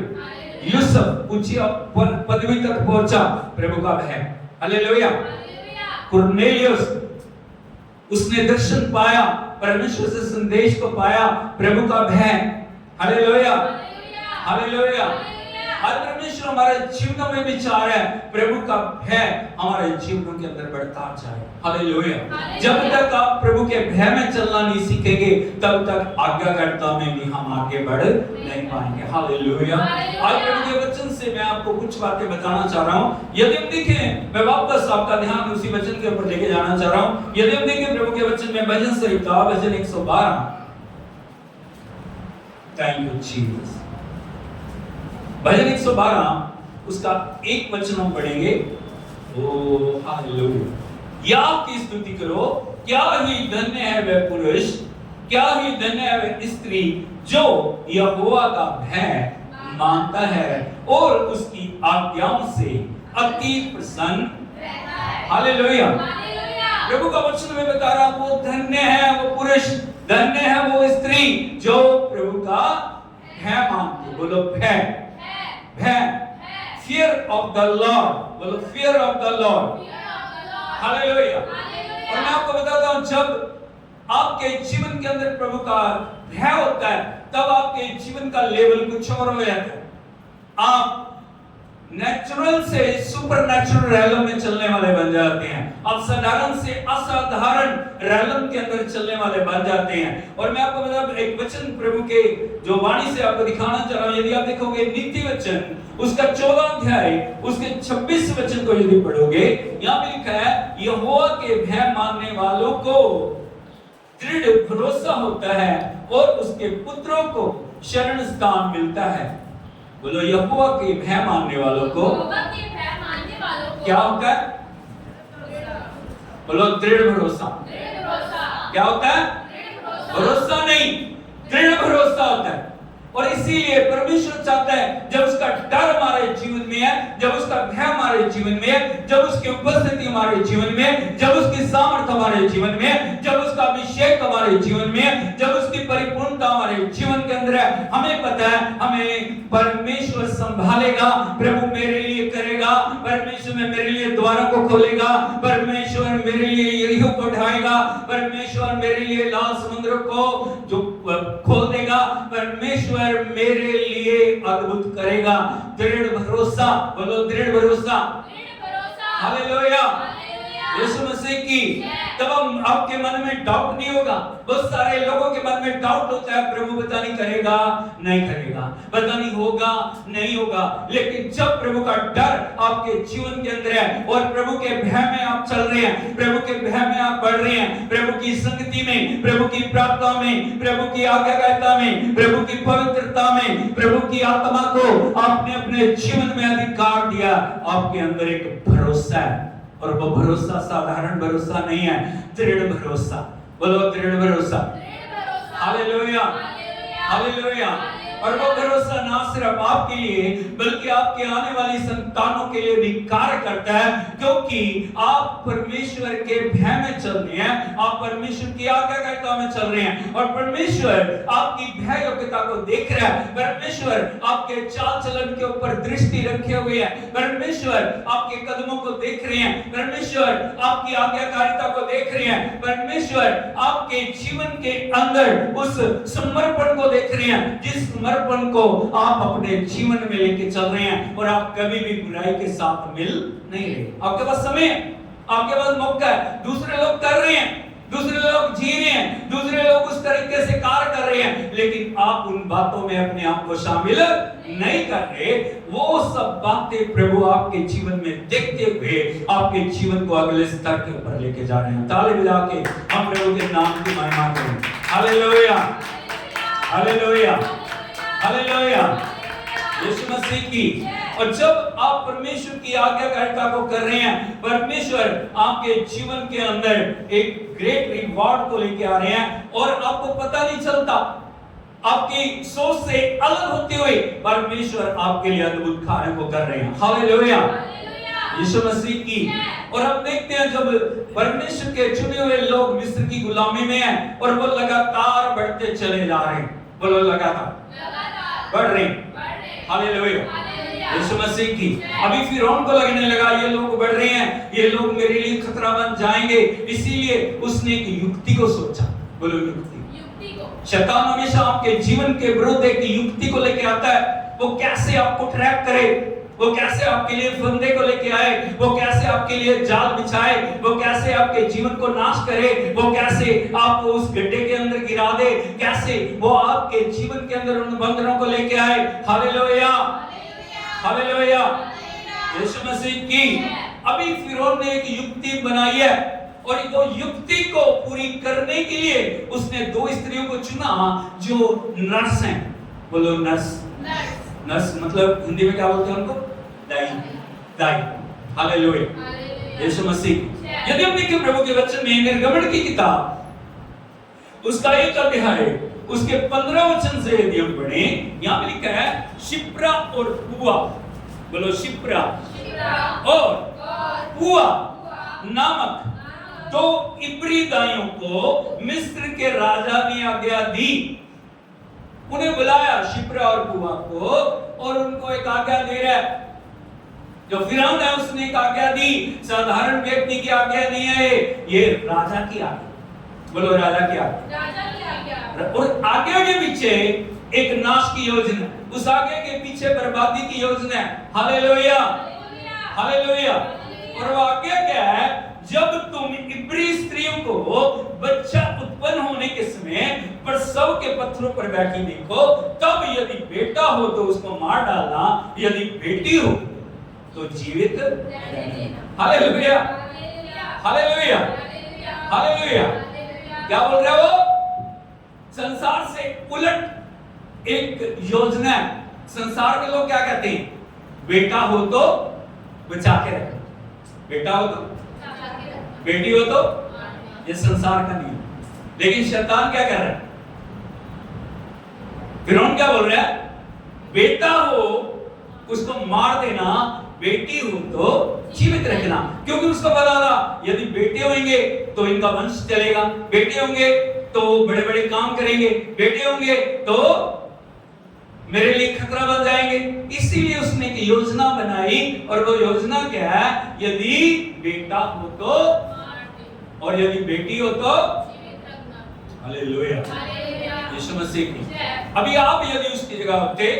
यूसुफ ऊंची पदवी तक पहुंचा, प्रभु का भय। हालेलुया। कुरनेलियुस उसने दर्शन पाया, परमेश्वर से संदेश को पाया, प्रभु का भय। हालेलुया। हालेलुया। हर परमेश्वर हमारे जीवनों में विचार है, प्रभु का भय हमारे जीवनों के अंदर बढ़ता जाए। हालेलुया। जब तक आप प्रभु के भय में चलना नहीं सीखेंगे, तब तक आज्ञाकारिता में भी हम आगे बढ़ नहीं पाएंगे। हालेलुया। आज प्रभु के वचन से से मैं आपको कुछ बातें बताना चाह रहा हूँ। यदि हम देखें, मैं वापस आपका ध्यान उसी वचन के ऊपर लेके जाना चाह रहा हूँ। यदि हम देखें प्रभु के वचन में भजन संहिता भजन 112, थैंक यू जीसस, भजन 112 उसका एक वचन हम पढ़ेंगे। ओ हालेलुया। या की स्तुति करो, क्या ही धन्य है वह पुरुष, क्या ही धन्य है वह स्त्री जो यहोवा का भय मानता है और उसकी आज्ञाओं से अति प्रसन्न रहता है। हालेलुया। प्रभु का वचन में बता रहा, वो धन्य है वो पुरुष, धन्य है वो स्त्री जो प्रभु का भय मानते। बोलो भय, भय, fear of the Lord, बोलो fear of the Lord। Hallelujah. और मैं आपको बताता हूं, जब आपके जीवन के अंदर प्रभु का भय होता है, तब आपके जीवन का लेवल कुछ और हो जाता है। आप नेचुरल से सुपर नेचुरल रैलम में चलने वाले बन जाते हैं। आप साधारण से असाधारण रैलम के अंदर चलने वाले बन जाते हैं। और मैं आपको बता एक वचन प्रभु के जो वाणी से आपको दिखाना चाह रहा हूं। यदि आप देखोगे नीति वचन उसका 14 अध्याय उसके 26 वचन को यदि पढ़ोगे, यहाँ पे लिखा है, यहोवा के भय मानने वालों को दृढ़ भरोसा होता है और उसके पुत्रों को शरण स्थान मिलता है। बोलो यहोवा के भय मानने वालों को क्या होता है? बोलो दृढ़ भरोसा। क्या होता है? भरोसा नहीं, दृढ़ भरोसा होता है। और इसीलिए परमेश्वर चाहता है, जब उसका डर हमारे जीवन में है, जब उसका भय हमारे जीवन में है, जब उसकी उपस्थिति हमारे जीवन में है, जब उसकी सामर्थ्य हमारे जीवन में है, जब उसका अभिषेक हमारे जीवन में है, जब उसकी परिपूर्णता हमारे जीवन के अंदर है, हमें पता है हमें परमेश्वर संभालेगा, प्रभु मेरे लिए करेगा, परमेश्वर में मेरे लिए द्वारों को खोलेगा, परमेश्वर मेरे लिए यरीहो को ढाएगा, परमेश्वर मेरे लिए लाल समुद्र को जो खोल देगा, परमेश्वर मेरे लिए अद्भुत करेगा। दृढ़ भरोसा, बोलो दृढ़ भरोसा। हालेलुया। यीशु मसीह की, तब हम आपके मन में डाउट नहीं होगा। बहुत सारे लोगों के मन में डाउट होता है, प्रभु पता नहीं करेगा नहीं करेगा, पता नहीं होगा नहीं होगा। लेकिन जब प्रभु का डर आपके जीवन के अंदर है और प्रभु के भय में आप चल रहे हैं, प्रभु के भय में आप बढ़ रहे हैं, प्रभु की संगति में, प्रभु की प्रार्थना में, प्रभु की आज्ञाकारिता में, प्रभु की पवित्रता में, प्रभु की आत्मा को आपने अपने जीवन में अधिकार दिया, आपके अंदर एक भरोसा है। और वो भरोसा साधारण भरोसा नहीं है, दृढ़ भरोसा। बोलो दृढ़ भरोसा। Hallelujah, hallelujah. और वो भरोसा ना सिर्फ आपके लिए बल्कि आपके आने वाली संतानों के लिए भी कार्य करता है, क्योंकि आप परमेश्वर के भय में चल रहे हैं, आप परमेश्वर की आज्ञाकारिता में चल रहे हैं, और परमेश्वर आपकी भय योग्यता को देख रहा है, परमेश्वर आपके चाल चलन के ऊपर दृष्टि रखे हुए है, परमेश्वर आपके कदमों को देख रहे हैं, परमेश्वर आपकी आज्ञाकारिता को देख रहे हैं, परमेश्वर आपके जीवन के अंदर उस समर्पण को देख रहे हैं जिस समर्पण को आप अपने जीवन में लेके चल रहे हैं, और आप कभी भी बुराई के साथ मिल नहीं रहे। आपके पास समय है, आपके पास मौका है। दूसरे लोग कर रहे हैं, दूसरे लोग जी रहे हैं, दूसरे लोग उस तरीके से कार्य कर रहे हैं, लेकिन आप उन बातों में अपने आप को शामिल नहीं कर रहे। वो सब बातें प्रभु आपके जीवन में देखते हुए आपके जीवन को अगले स्तर के ऊपर लेके जा रहे हैं। ताली बजा के हम प्रभु के नाम की महिमा करें। Hallelujah, hallelujah, hallelujah. Yeshu Masih की। और जब आप परमेश्वर की आज्ञाकारिता को कर रहे हैं, परमेश्वर आपके जीवन के अंदर एक ग्रेट रिवॉर्ड को लेके आ रहे हैं, और आपको पता नहीं चलता, आपकी सोच से अलग होते हुए परमेश्वर आपके लिए अद्भुत कार्य को कर रहे हैं। हालेलुया, यीशु मसीह की। और हम देखते हैं जब परमेश्वर के चुने हुए लोग मिस्र की गुलामी में हैं और वो लगातार बढ़ते चले जा रहे हैं। बोलो लगातार बढ़ रहे हैं। हालेलुया, यीशु मसीह की। अभी फिरौन को लगने लगा ये लोग बढ़ रहे हैं, ये लोग मेरे लिए खतरा बन जाएंगे, इसीलिए उसने एक युक्ति को सोचा। बोलो युक्ति को। शैतान हमेशा आपके जीवन के विरुद्ध एक युक्ति को लेके आता है। वो कैसे आपको ट्रैप करे, वो कैसे आपके लिए फंदे को लेके आए, वो कैसे आपके लिए जाल बिछाए, वो कैसे आपके जीवन को नाश करे, वो कैसे आपको उस गड्ढे के अंदर गिरा दे, कैसे वो आपके जीवन के अंदर उन बंधनों को लेके आए। Hallelujah, hallelujah. यीशु मसीह की। अभी फिरौन ने एक युक्ति बनाई है और वो युक्ति को पूरी करने के लिए उसने दो स्त्रियों को चुना जो नर्स हैं। बोलो नर्स। नर्स मतलब हिंदी में क्या बोलते हैं उनको? दाई। दाई। हालेलुया। यीशु मसीह। यदि हम देखें प्रभु के वचन में निर्गमन की किताब उसका 1 अध्याय उसके 15 वचन से यदि हम पढ़े, यहाँ पे लिखा है शिप्रा और पुआ। बोलो शिप्रा और पुआ नामक दो इब्री दाइयों को मिस्र के राजा ने आज्ञा दी। उन्हें बुलाया शिप्रा और पुआ को और उनको एक आज्ञा दे रहा है। जो फिरौन है उसने एक आज्ञा दी, साधारण व्यक्ति की आज्ञा नहीं है, ये राजा की आज्ञा। बोलो राजा की आज्ञा। राजा की आज्ञा। और आज्ञा के पीछे एक नाश की योजना, उस आज्ञा के पीछे बर्बादी की योजना है। हालेलुया। हालेलुया। और वो आज्ञा क्या है? जब तुम इब्री स्त्रियों को बच्चा उत्पन्न होने के समय प्रसव के पत्थरों पर बैठी देखो, तब यदि बेटा हो तो उसको मार डालना, यदि बेटी हो तो जीवित रहना। हालेलुया। हालेलुया। हालेलुया। क्या बोल रहे हो? संसार से उलट एक योजना है। संसार के लोग क्या कहते हैं? बेटा हो तो बचा के रखो, बेटा हो तो, बेटी हो तो, ये संसार का नियम। लेकिन शैतान क्या कह रहा है? फिरौन क्या बोल रहा है? बेटा हो उसको मार देना, बेटी हो तो जीवित रखना। क्योंकि उसको पता था यदि बेटे होंगे तो इनका वंश चलेगा, बेटे होंगे तो बड़े बड़े काम करेंगे, बेटे होंगे तो मेरे लिए खतरा बन जाएंगे। इसीलिए उसने एक योजना बनाई और वो योजना क्या है? यदि बेटा हो तो और यदि बेटी हो तो जीवित रखना। हालेलुया। यीशु मसीह की। अभी आप यदि उसकी जगह होते,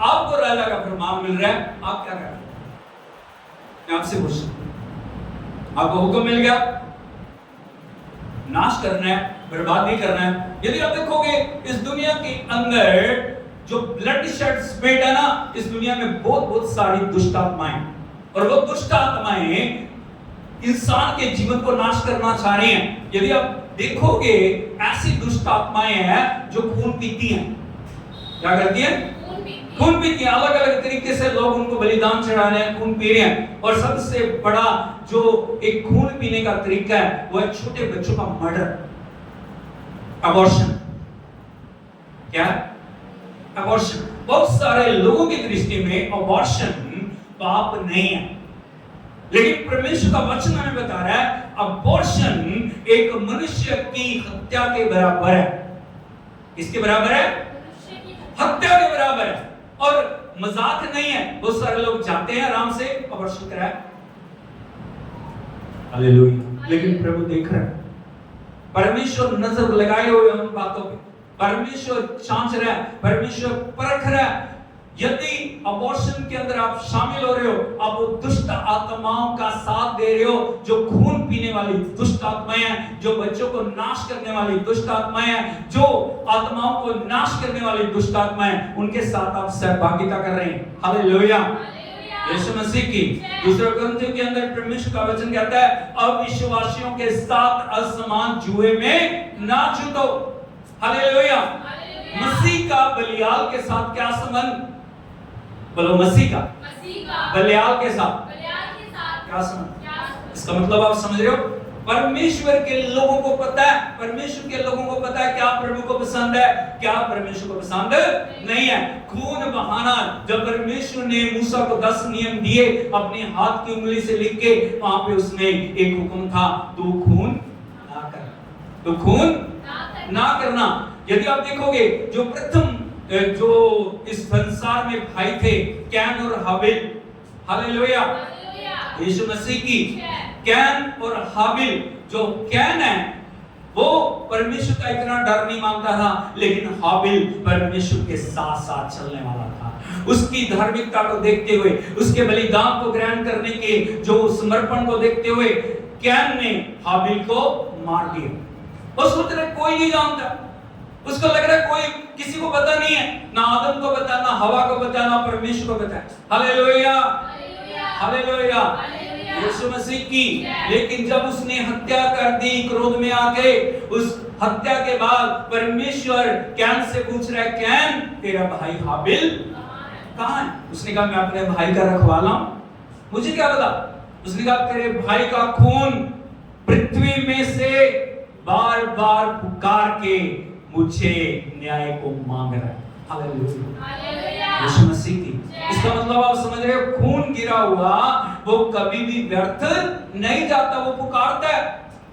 आपको राजा का फरमान मिल रहा है, आप क्या करें? मैं आपसे पूछता, आपको हुक्म मिल गया नाश करना है, बर्बादी करना है। यदि आप देखोगे इस दुनिया के अंदर जो ब्लड शेड स्पिरिट है ना, इस दुनिया में बहुत सारी दुष्ट आत्माएं, और वो दुष्ट आत्माएं इंसान के जीवन को नाश करना चाह रही हैं। यदि आप देखोगे ऐसी दुष्ट आत्माएं हैं जो खून पीती हैं। क्या करती हैं? खून पीती हैं। अलग अलग तरीके से लोग उनको बलिदान चढ़ा रहे हैं, खून पी रहे हैं। और सबसे बड़ा जो एक खून पीने का तरीका है वो है छोटे बच्चों का मर्डर, अबॉर्शन। क्या? अबॉर्शन। बहुत सारे लोगों की दृष्टि में अबॉर्शन पाप नहीं है, लेकिन परमेश्वर का वचन हमें बता रहा है अबॉर्शन एक मनुष्य की हत्या के बराबर है। किसके बराबर है? हत्या के बराबर है। और मजाक नहीं है। बहुत सारे लोग जाते हैं आराम से अबॉर्शन कराए, हालेलुया। लेकिन प्रभु देख रहा है, परमेश्वर नजर लगाए हुए उन बातों पे, परमेश्वर जांच रहा है, परमेश्वर परख रहा है। यदि अबॉर्शन के अंदर आप शामिल हो रहे हो, आप वो दुष्ट आत्माओं का साथ दे रहे हो, जो खून पीने वाली दुष्ट आत्माएं हैं, जो बच्चों को नाश करने वाली दुष्ट आत्माएं हैं, जो आत्माओं को नाश करने वाली दुष्ट आत्माएं, उनके साथ आप सहभागिता कर रहे हैं। हालेलुया। यीशु मसीह की। दूसरे ग्रंथों के अंदर परमेश्वर का वचन कहता है अविश्वासियों के साथ असमान जुए में ना जुटो। हालेलुया। मसीह का बलियाल के साथ क्या संबंध? बोलो मसीह का बलियाल के साथ क्या संबंध? इसका मतलब आप समझ रहे हो? परमेश्वर के लोगों को पता है, परमेश्वर के लोगों को पता है क्या प्रभु को पसंद है, क्या परमेश्वर को पसंद नहीं है। खून बहाना, जब परमेश्वर ने मूसा को 10 नियम दिए अपने हाथ की उंगली से लिख के, वहां पे उसने एक हुक्म था, तू खून ना कर, तू खून ना करना। यदि आप देखोगे जो प्रथम जो इस संसार में भाई थे, कैन और हाबिल। हालेलुया। यीशु मसीह की। कैन और हाबिल, जो कैन है वो परमेश्वर का इतना डर नहीं मानता था, लेकिन हाबिल परमेश्वर के साथ साथ चलने वाला था। उसकी धार्मिकता को देखते हुए, उसके बलिदान को ग्रहण करने के जो समर्पण को देखते हुए कैन ने हाबिल को मार दिया। और सोच रहे कोई नहीं जानता, उसको लग रहा है कोई किसी को पता नहीं है, ना आदम को पता, ना हवा को पता, ना परमेश्वर को पता। हालेलुया, हालेलुया, यीशु मसीह की। लेकिन जब उसने हत्या कर दी क्रोध में आके, उस हत्या के बाद परमेश्वर कैन से पूछ रहा है, कैन तेरा भाई हाबिल कहाँ है? उसने कहा मैं अपने भाई का रखवाला हूं, मुझे क्या पता। उसने कहा तेरे भाई का खून पृथ्वी में से बार बार पुकार के मुझे न्याय को मांग रहा है। हालेलुया, यीशु मसीह की। इसका मतलब आप समझ रहे हो, खून गिरा हुआ वो कभी भी व्यर्थ नहीं जाता, वो पुकारता है,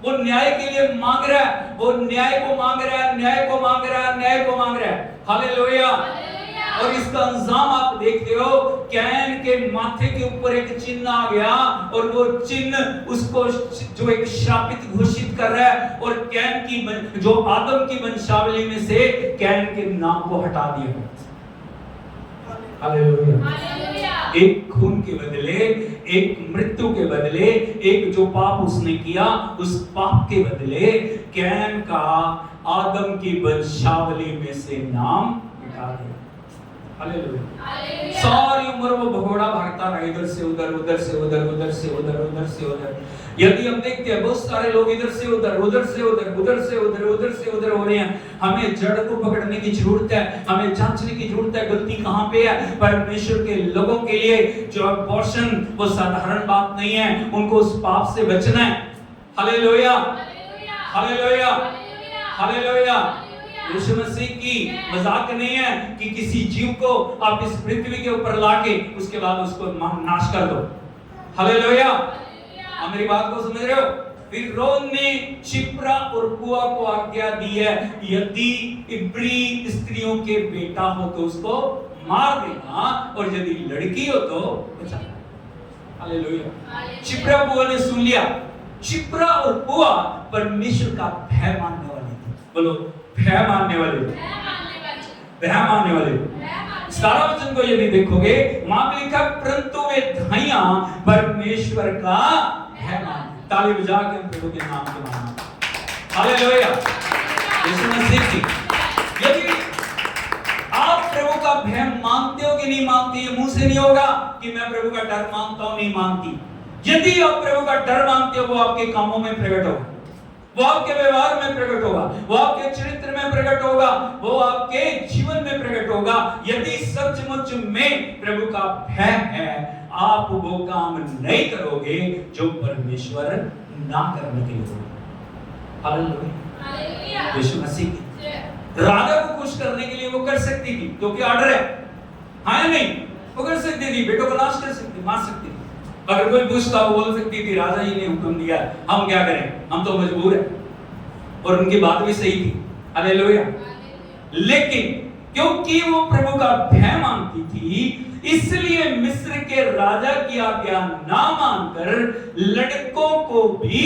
वो न्याय के लिए मांग रहा है, वो न्याय को मांग रहा है, न्याय को मांग रहा है, न्याय को मांग रहा है। हालेलुया। और इसका अंजाम आप देखते हो, कैन के माथे के ऊपर एक चिन्ह आ गया और वो चिन्ह उसको जो एक श्रापित घोषित कर रहा है, और कैन की जो आदम की वंशावली में से कैन के नाम को हटा दिया। हालेलुया। एक खून के बदले, एक मृत्यु के बदले, एक जो पाप उसने किया उस पाप के बदले कैन का आदम की वंशावली में से नाम मिटा दिया। हालेलुया। सारी उम्र वो भगोड़ा भागता रहा, इधर से उधर, उधर से उधर, उधर से उधर, उधर से उधर। यदि हम देखते हैं बहुत सारे लोग इधर से उधर, उधर से उधर, उधर से उधर, उधर से उधर हो रहे हैं। हमें जड़ को पकड़ने की जरूरत है, हमें जांचने की जरूरत है गलती कहां पे है। परमेश्वर के लोगों के लिए जो अबॉर्शन वो साधारण बात नहीं है, उनको उस पाप से बचना है। Hallelujah, hallelujah, hallelujah. Yeshu Masih की मजाक नहीं है कि किसी जीव को आप इस पृथ्वी के ऊपर लाके उसके बाद उसको नाश कर दो। हालेलुया, मेरी बात को समझ रहे हो? फिरौन ने शिप्रा और पुआ को आज्ञा दी है, यदि इब्री स्त्रियों के बेटा हो तो उसको मार देना, और यदि लड़की हो तो बचा देना। हालेलुया। शिप्रा पुआ ने सुन लिया। शिप्रा और पुआ परमेश्वर का भय मानने वाली थी। बोलो, भय मानने वाले, भय मानने वाले। 17 वचन को यदि देखोगे, मां ने लिखा परंतु वे धाइयां परमेश्वर का भय मान। ताली बजा के हम प्रभु के नाम को मानना। हालेलुया, यीशु मसीह की। यदि आप प्रभु का भय मानते हो कि नहीं मानते, ये मुंह से नहीं होगा कि मैं प्रभु का डर मानता हूं, नहीं मानती। यदि आप प्रभु का डर मानते हो, वो आपके कामों में प्रकट होगा, वो आपके व्यवहार में प्रकट होगा, वो आपके चरित्र में प्रकट होगा, वो आपके जीवन में प्रकट होगा। यदि सचमुच में प्रभु का भय है, आप वो काम नहीं करोगे जो परमेश्वर ना करने के लिए। हालेलुया, यीशु मसीह की। राजा को खुश करने के लिए वो कर सकती थी क्योंकि ऑर्डर है, हाँ या नहीं? वो कर सकती थी, बेटों को नाश कर सकती, मार सकती थी। अगर कोई पूछता, वो बोल सकती थी राजा जी ने हुक्म दिया, हम क्या करें, हम तो मजबूर हैं। और उनकी बात भी सही थी। हालेलुया। लेकिन क्योंकि वो प्रभु का भय मानती थी, इसलिए मिस्र के राजा की आज्ञा ना मानकर लड़कों को भी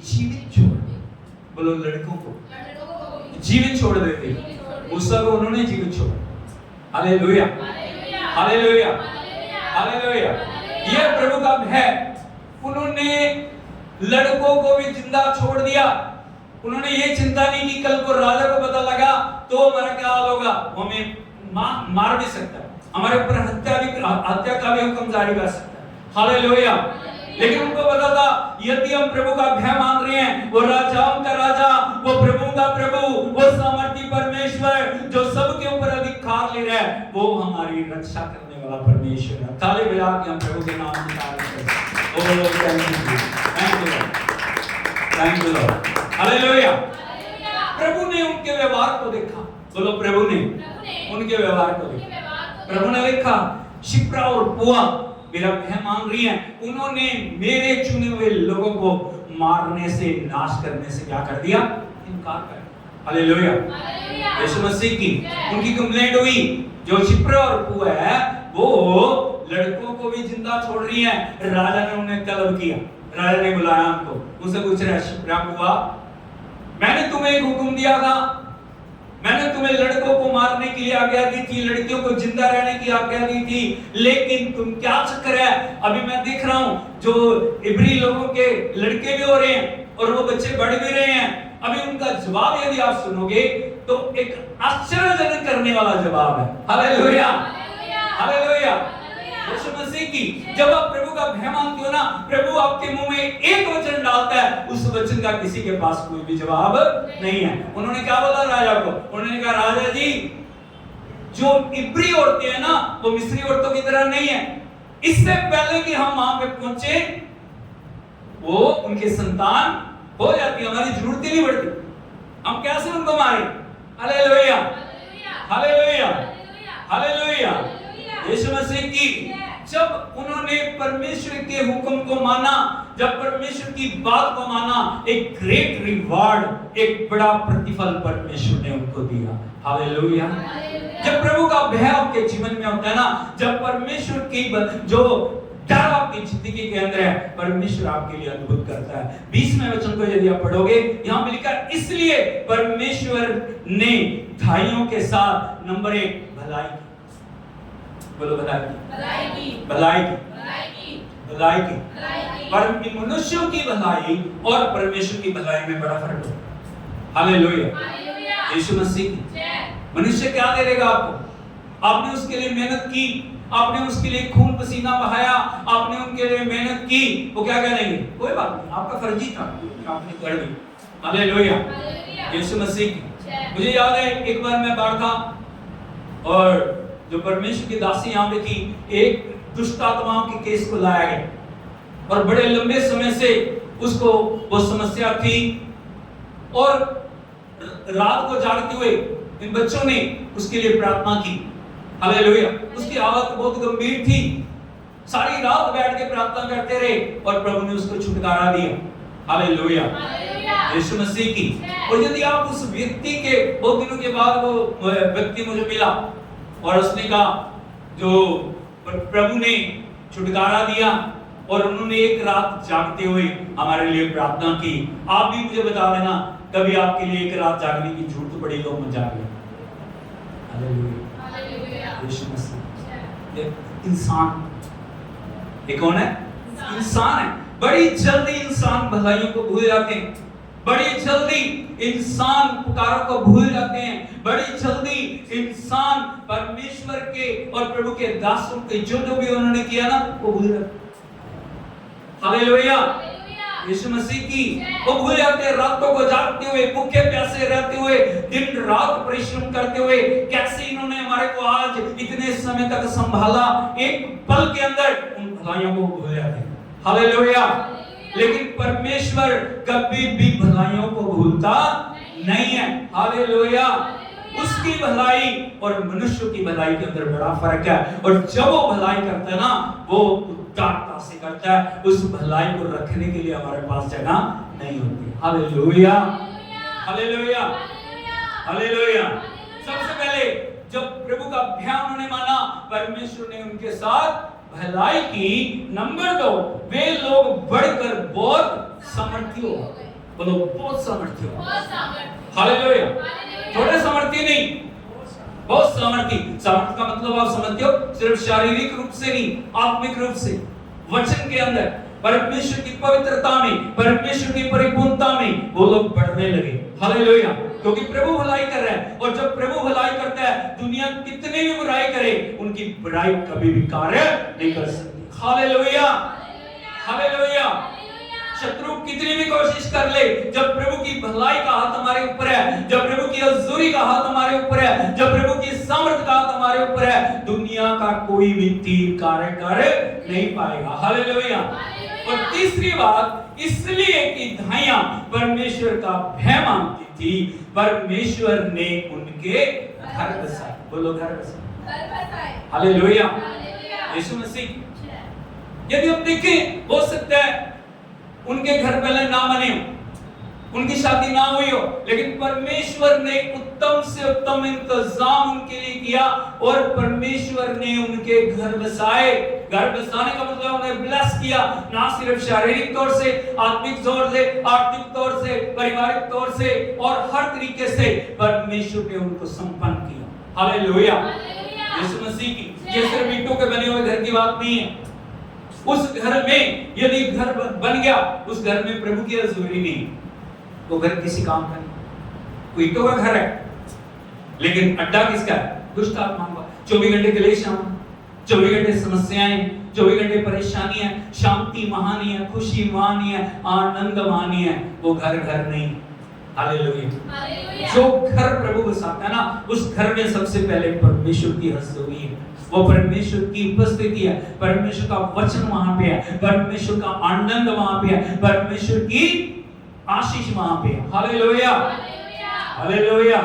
जीवित छोड़ दिया। बोलो, लड़कों को जीवित छोड़ देते। मूसा को उन्होंने जीवित छोड़ा। Hallelujah, hallelujah, hallelujah. ये प्रभु का भय, उन्होंने लड़कों को भी जिंदा छोड़ दिया। उन्होंने ये चिंता नहीं की कल को राजा को पता लगा तो हमारा क्या हाल होगा, हमें मार भी सकता है, हमारे ऊपर हत्या का भी हुक्म जारी कर सकता है। हालेलुया। लेकिन उनको पता था, यदि हम प्रभु का भय मान रहे हैं, वो राजाओं का राजा, वो प्रभु का प्रभु, वो सामर्थी परमेश्वर जो सबके ऊपर अधिकार ले रहा है, वो हमारी रक्षा करने वाला परमेश्वर है। ताली बजा के हम प्रभु के नाम की तारीफ करें। Oh thank you, thank you, thank you lord. Hallelujah. प्रभु ने उनके व्यवहार को देखा। बोलो, प्रभु ने उनके व्यवहार को देखा। प्रभु ने देखा, शिप्रा और पुआ मेरा भय मान रही हैं, उन्होंने मेरे चुने हुए लोगों को मारने से, नाश करने से क्या कर दिया, इनकार कर दिया। हालेलुया, यीशु मसीह की। उनकी कंप्लेंट हुई, जो शिप्रा और पुआ है वो लड़कों को भी जिंदा छोड़ रही है। राजा ने उन्हें तलब किया, राजा ने बुलाया उनको, उनसे पूछ रहा है, शिप्रा पुआ, मैंने तुम्हें एक हुक्म दिया था, मैंने तुम्हें लड़कों को मारने के लिए आज्ञा दी थी, लड़कियों को जिंदा रहने की आज्ञा दी थी, लेकिन तुम क्या चक्कर है, अभी मैं देख रहा हूं जो इब्री लोगों के लड़के भी हो रहे हैं और वो बच्चे बढ़ भी रहे हैं, अभी उनका जवाब यदि आप सुनोगे तो एक आश्चर्यजनक करने वाला जवाब है। Hallelujah, hallelujah. यीशु मसीह की जब आप प्रभु का भय मानते हो ना, प्रभु आपके मुंह में एक वचन डालता है, उस वचन का किसी के पास कोई भी जवाब नहीं है। उन्होंने क्या बोला राजा को? उन्होंने कहा राजा जी, जो इब्री औरतें हैं ना वो मिस्री औरतों की तरह नहीं है। इससे पहले कि हम वहां पे पहुंचे वो उनके संतान हो जाती है, हमारी जरूरत ही नहीं पड़ती, हम कैसे उनको मारें? Hallelujah, hallelujah, hallelujah. Yeshu Masih की जब उन्होंने परमेश्वर के हुक्म को माना, जब परमेश्वर की बात को माना, एक ग्रेट रिवार्ड, एक बड़ा प्रतिफल परमेश्वर ने उनको दिया। हालेलुया। जब प्रभु का भय आपके जीवन में होता है ना, जब परमेश्वर की जो डर आपकी जिंदगी के अंदर है, परमेश्वर आपके लिए अद्भुत करता है। 20वें वचन को यदि आप पढ़ोगे, यहाँ पे लिखा है इसलिए परमेश्वर ने भाइयों के साथ नंबर 1 भलाई की। बोलो भलाई की, भलाई की, भलाई की। पर मनुष्यों की भलाई और परमेश्वर की भलाई में बड़ा फर्क है। हालेलुया। यीशु मसीह की मनुष्य क्या दे देगा आपको? आपने उसके लिए मेहनत की, आपने उसके लिए खून पसीना बहाया, आपने उनके लिए मेहनत की, वो क्या करेंगे? कोई बात नहीं, आपका फर्जी था, आपने कर दी। हालेलुया। यीशु मसीह की। मुझे याद है एक बार मैं बाहर था और जो परमेश्वर की दासी यहाँ पे थी, एक दुष्ट आत्माओं के केस को लाया गया और बड़े लंबे समय से उसको वो समस्या थी और रात को जागते हुए इन बच्चों ने उसके लिए प्रार्थना की। हालेलुया। उसकी हालत बहुत गंभीर थी, सारी रात बैठ के प्रार्थना करते रहे और प्रभु ने उसको छुटकारा दिया। हालेलुया। यीशु मसीह की। और यदि आप उस व्यक्ति के बहुत दिनों के बाद वो व्यक्ति मुझे मिला और उसने कहा जो प्रभु ने छुटकारा दिया और उन्होंने एक रात जागते हुए हमारे लिए प्रार्थना की। आप भी मुझे बता देना कभी आपके लिए एक रात जागने की जरूरत पड़ी तो मत जागिए। हालेलुया। यीशु मसीह इंसान, ये कौन है? इंसान है। बड़ी जल्दी इंसान भलाइयों को भूल जाते हैं, बड़ी जल्दी इंसान पुकारों को भूल जाते हैं, बड़ी जल्दी इंसान परमेश्वर के और प्रभु के दासों के जो भी उन्होंने किया ना वो भूल जाते। हालेलुया। यीशु मसीह की वो भूल जाते हैं, रातों को जागते हुए, भूखे प्यासे रहते हुए, दिन रात परिश्रम करते हुए, कैसे इन्होंने हमारे को आज इतने समय तक संभाला, एक पल के अंदर उन भलाइयों को भूल जाते हैं। हालेलुया। लेकिन परमेश्वर कभी भी भलाइयों को भूलता नहीं है। हालेलुया। उसकी भलाई और मनुष्य की भलाई के अंदर बड़ा फर्क है। और जब वो भलाई करता है ना, वो उदारता से करता है, उस भलाई को रखने के लिए हमारे पास जगह नहीं होती। Hallelujah, hallelujah, hallelujah. सबसे पहले जब प्रभु का भय उन्होंने माना, परमेश्वर ने उनके साथ भलाई की। नंबर 2, वे लोग बढ़कर बहुत सामर्थी हो। बोलो बहुत सामर्थी हो। हालेलुया। थोड़े सामर्थी नहीं, बहुत सामर्थी। सामर्थ्य का मतलब आप समझते हो, सिर्फ शारीरिक रूप से नहीं, आत्मिक रूप से, वचन के अंदर, परमेश्वर की पवित्रता में, परमेश्वर की परिपूर्णता में वो लोग बढ़ने लगे। हालेलुया। क्योंकि प्रभु भलाई कर रहा है और जब प्रभु भलाई करता है, दुनिया कितनी भी बुराई करे, उनकी बुराई कभी भी कार्य नहीं कर सकती। Hallelujah, hallelujah. शत्रु कितनी भी कोशिश कर ले, जब प्रभु की भलाई का हाथ हमारे ऊपर है, जब प्रभु की हजूरी का हाथ हमारे ऊपर है, जब प्रभु की सामर्थ का हाथ हमारे ऊपर है, दुनिया का कोई भी तीर कार्य कर नहीं पाएगा। हालेलुया। और तीसरी बात, इसलिए कि धाइयां परमेश्वर का भय मानती थी, परमेश्वर ने उनके घर बसाए। बोलो घर बसाए। हालेलुया। यीशु मसीह। यदि हम देखें, हो सकता है उनके घर पहले ना बने हो, उनकी शादी ना हुई हो, लेकिन परमेश्वर ने उत्तम से उत्तम इंतजाम उनके लिए किया और परमेश्वर ने उनके घर बसाए। घर बसाने का मतलब उन्हें ब्लेस किया, ना सिर्फ शारीरिक तौर से, आत्मिक तौर से, आर्थिक तौर से, पारिवारिक तौर से और हर तरीके से परमेश्वर ने उनको संपन्न किया। हालेलुया। यीशु मसीह की। ये सिर्फ ईंटों के बने हुए घर की बात नहीं है। उस घर में यदि घर बन गया, उस घर में प्रभु की हजूरी नहीं, वो घर किसी काम का नहीं। कोई ईंटों का घर है, लेकिन अड्डा किसका है? दुष्ट आत्माओं का। 24 घंटे क्लेश, 24 घंटे समस्याएं, 24 घंटे परेशानी है, शांति वहां नहीं है, खुशी वहां नहीं है, आनंद वहां नहीं है, वो घर नहीं। हालेलुया। जो घर प्रभु बसाता है ना, उस घर में सबसे पहले परमेश्वर की हस्तोगी है, वो परमेश्वर की उपस्थिति है, परमेश्वर का वचन वहां पे है, परमेश्वर का आनंद वहां पे है, परमेश्वर की आशीष वहां पे है। हालेलुया, हालेलुया,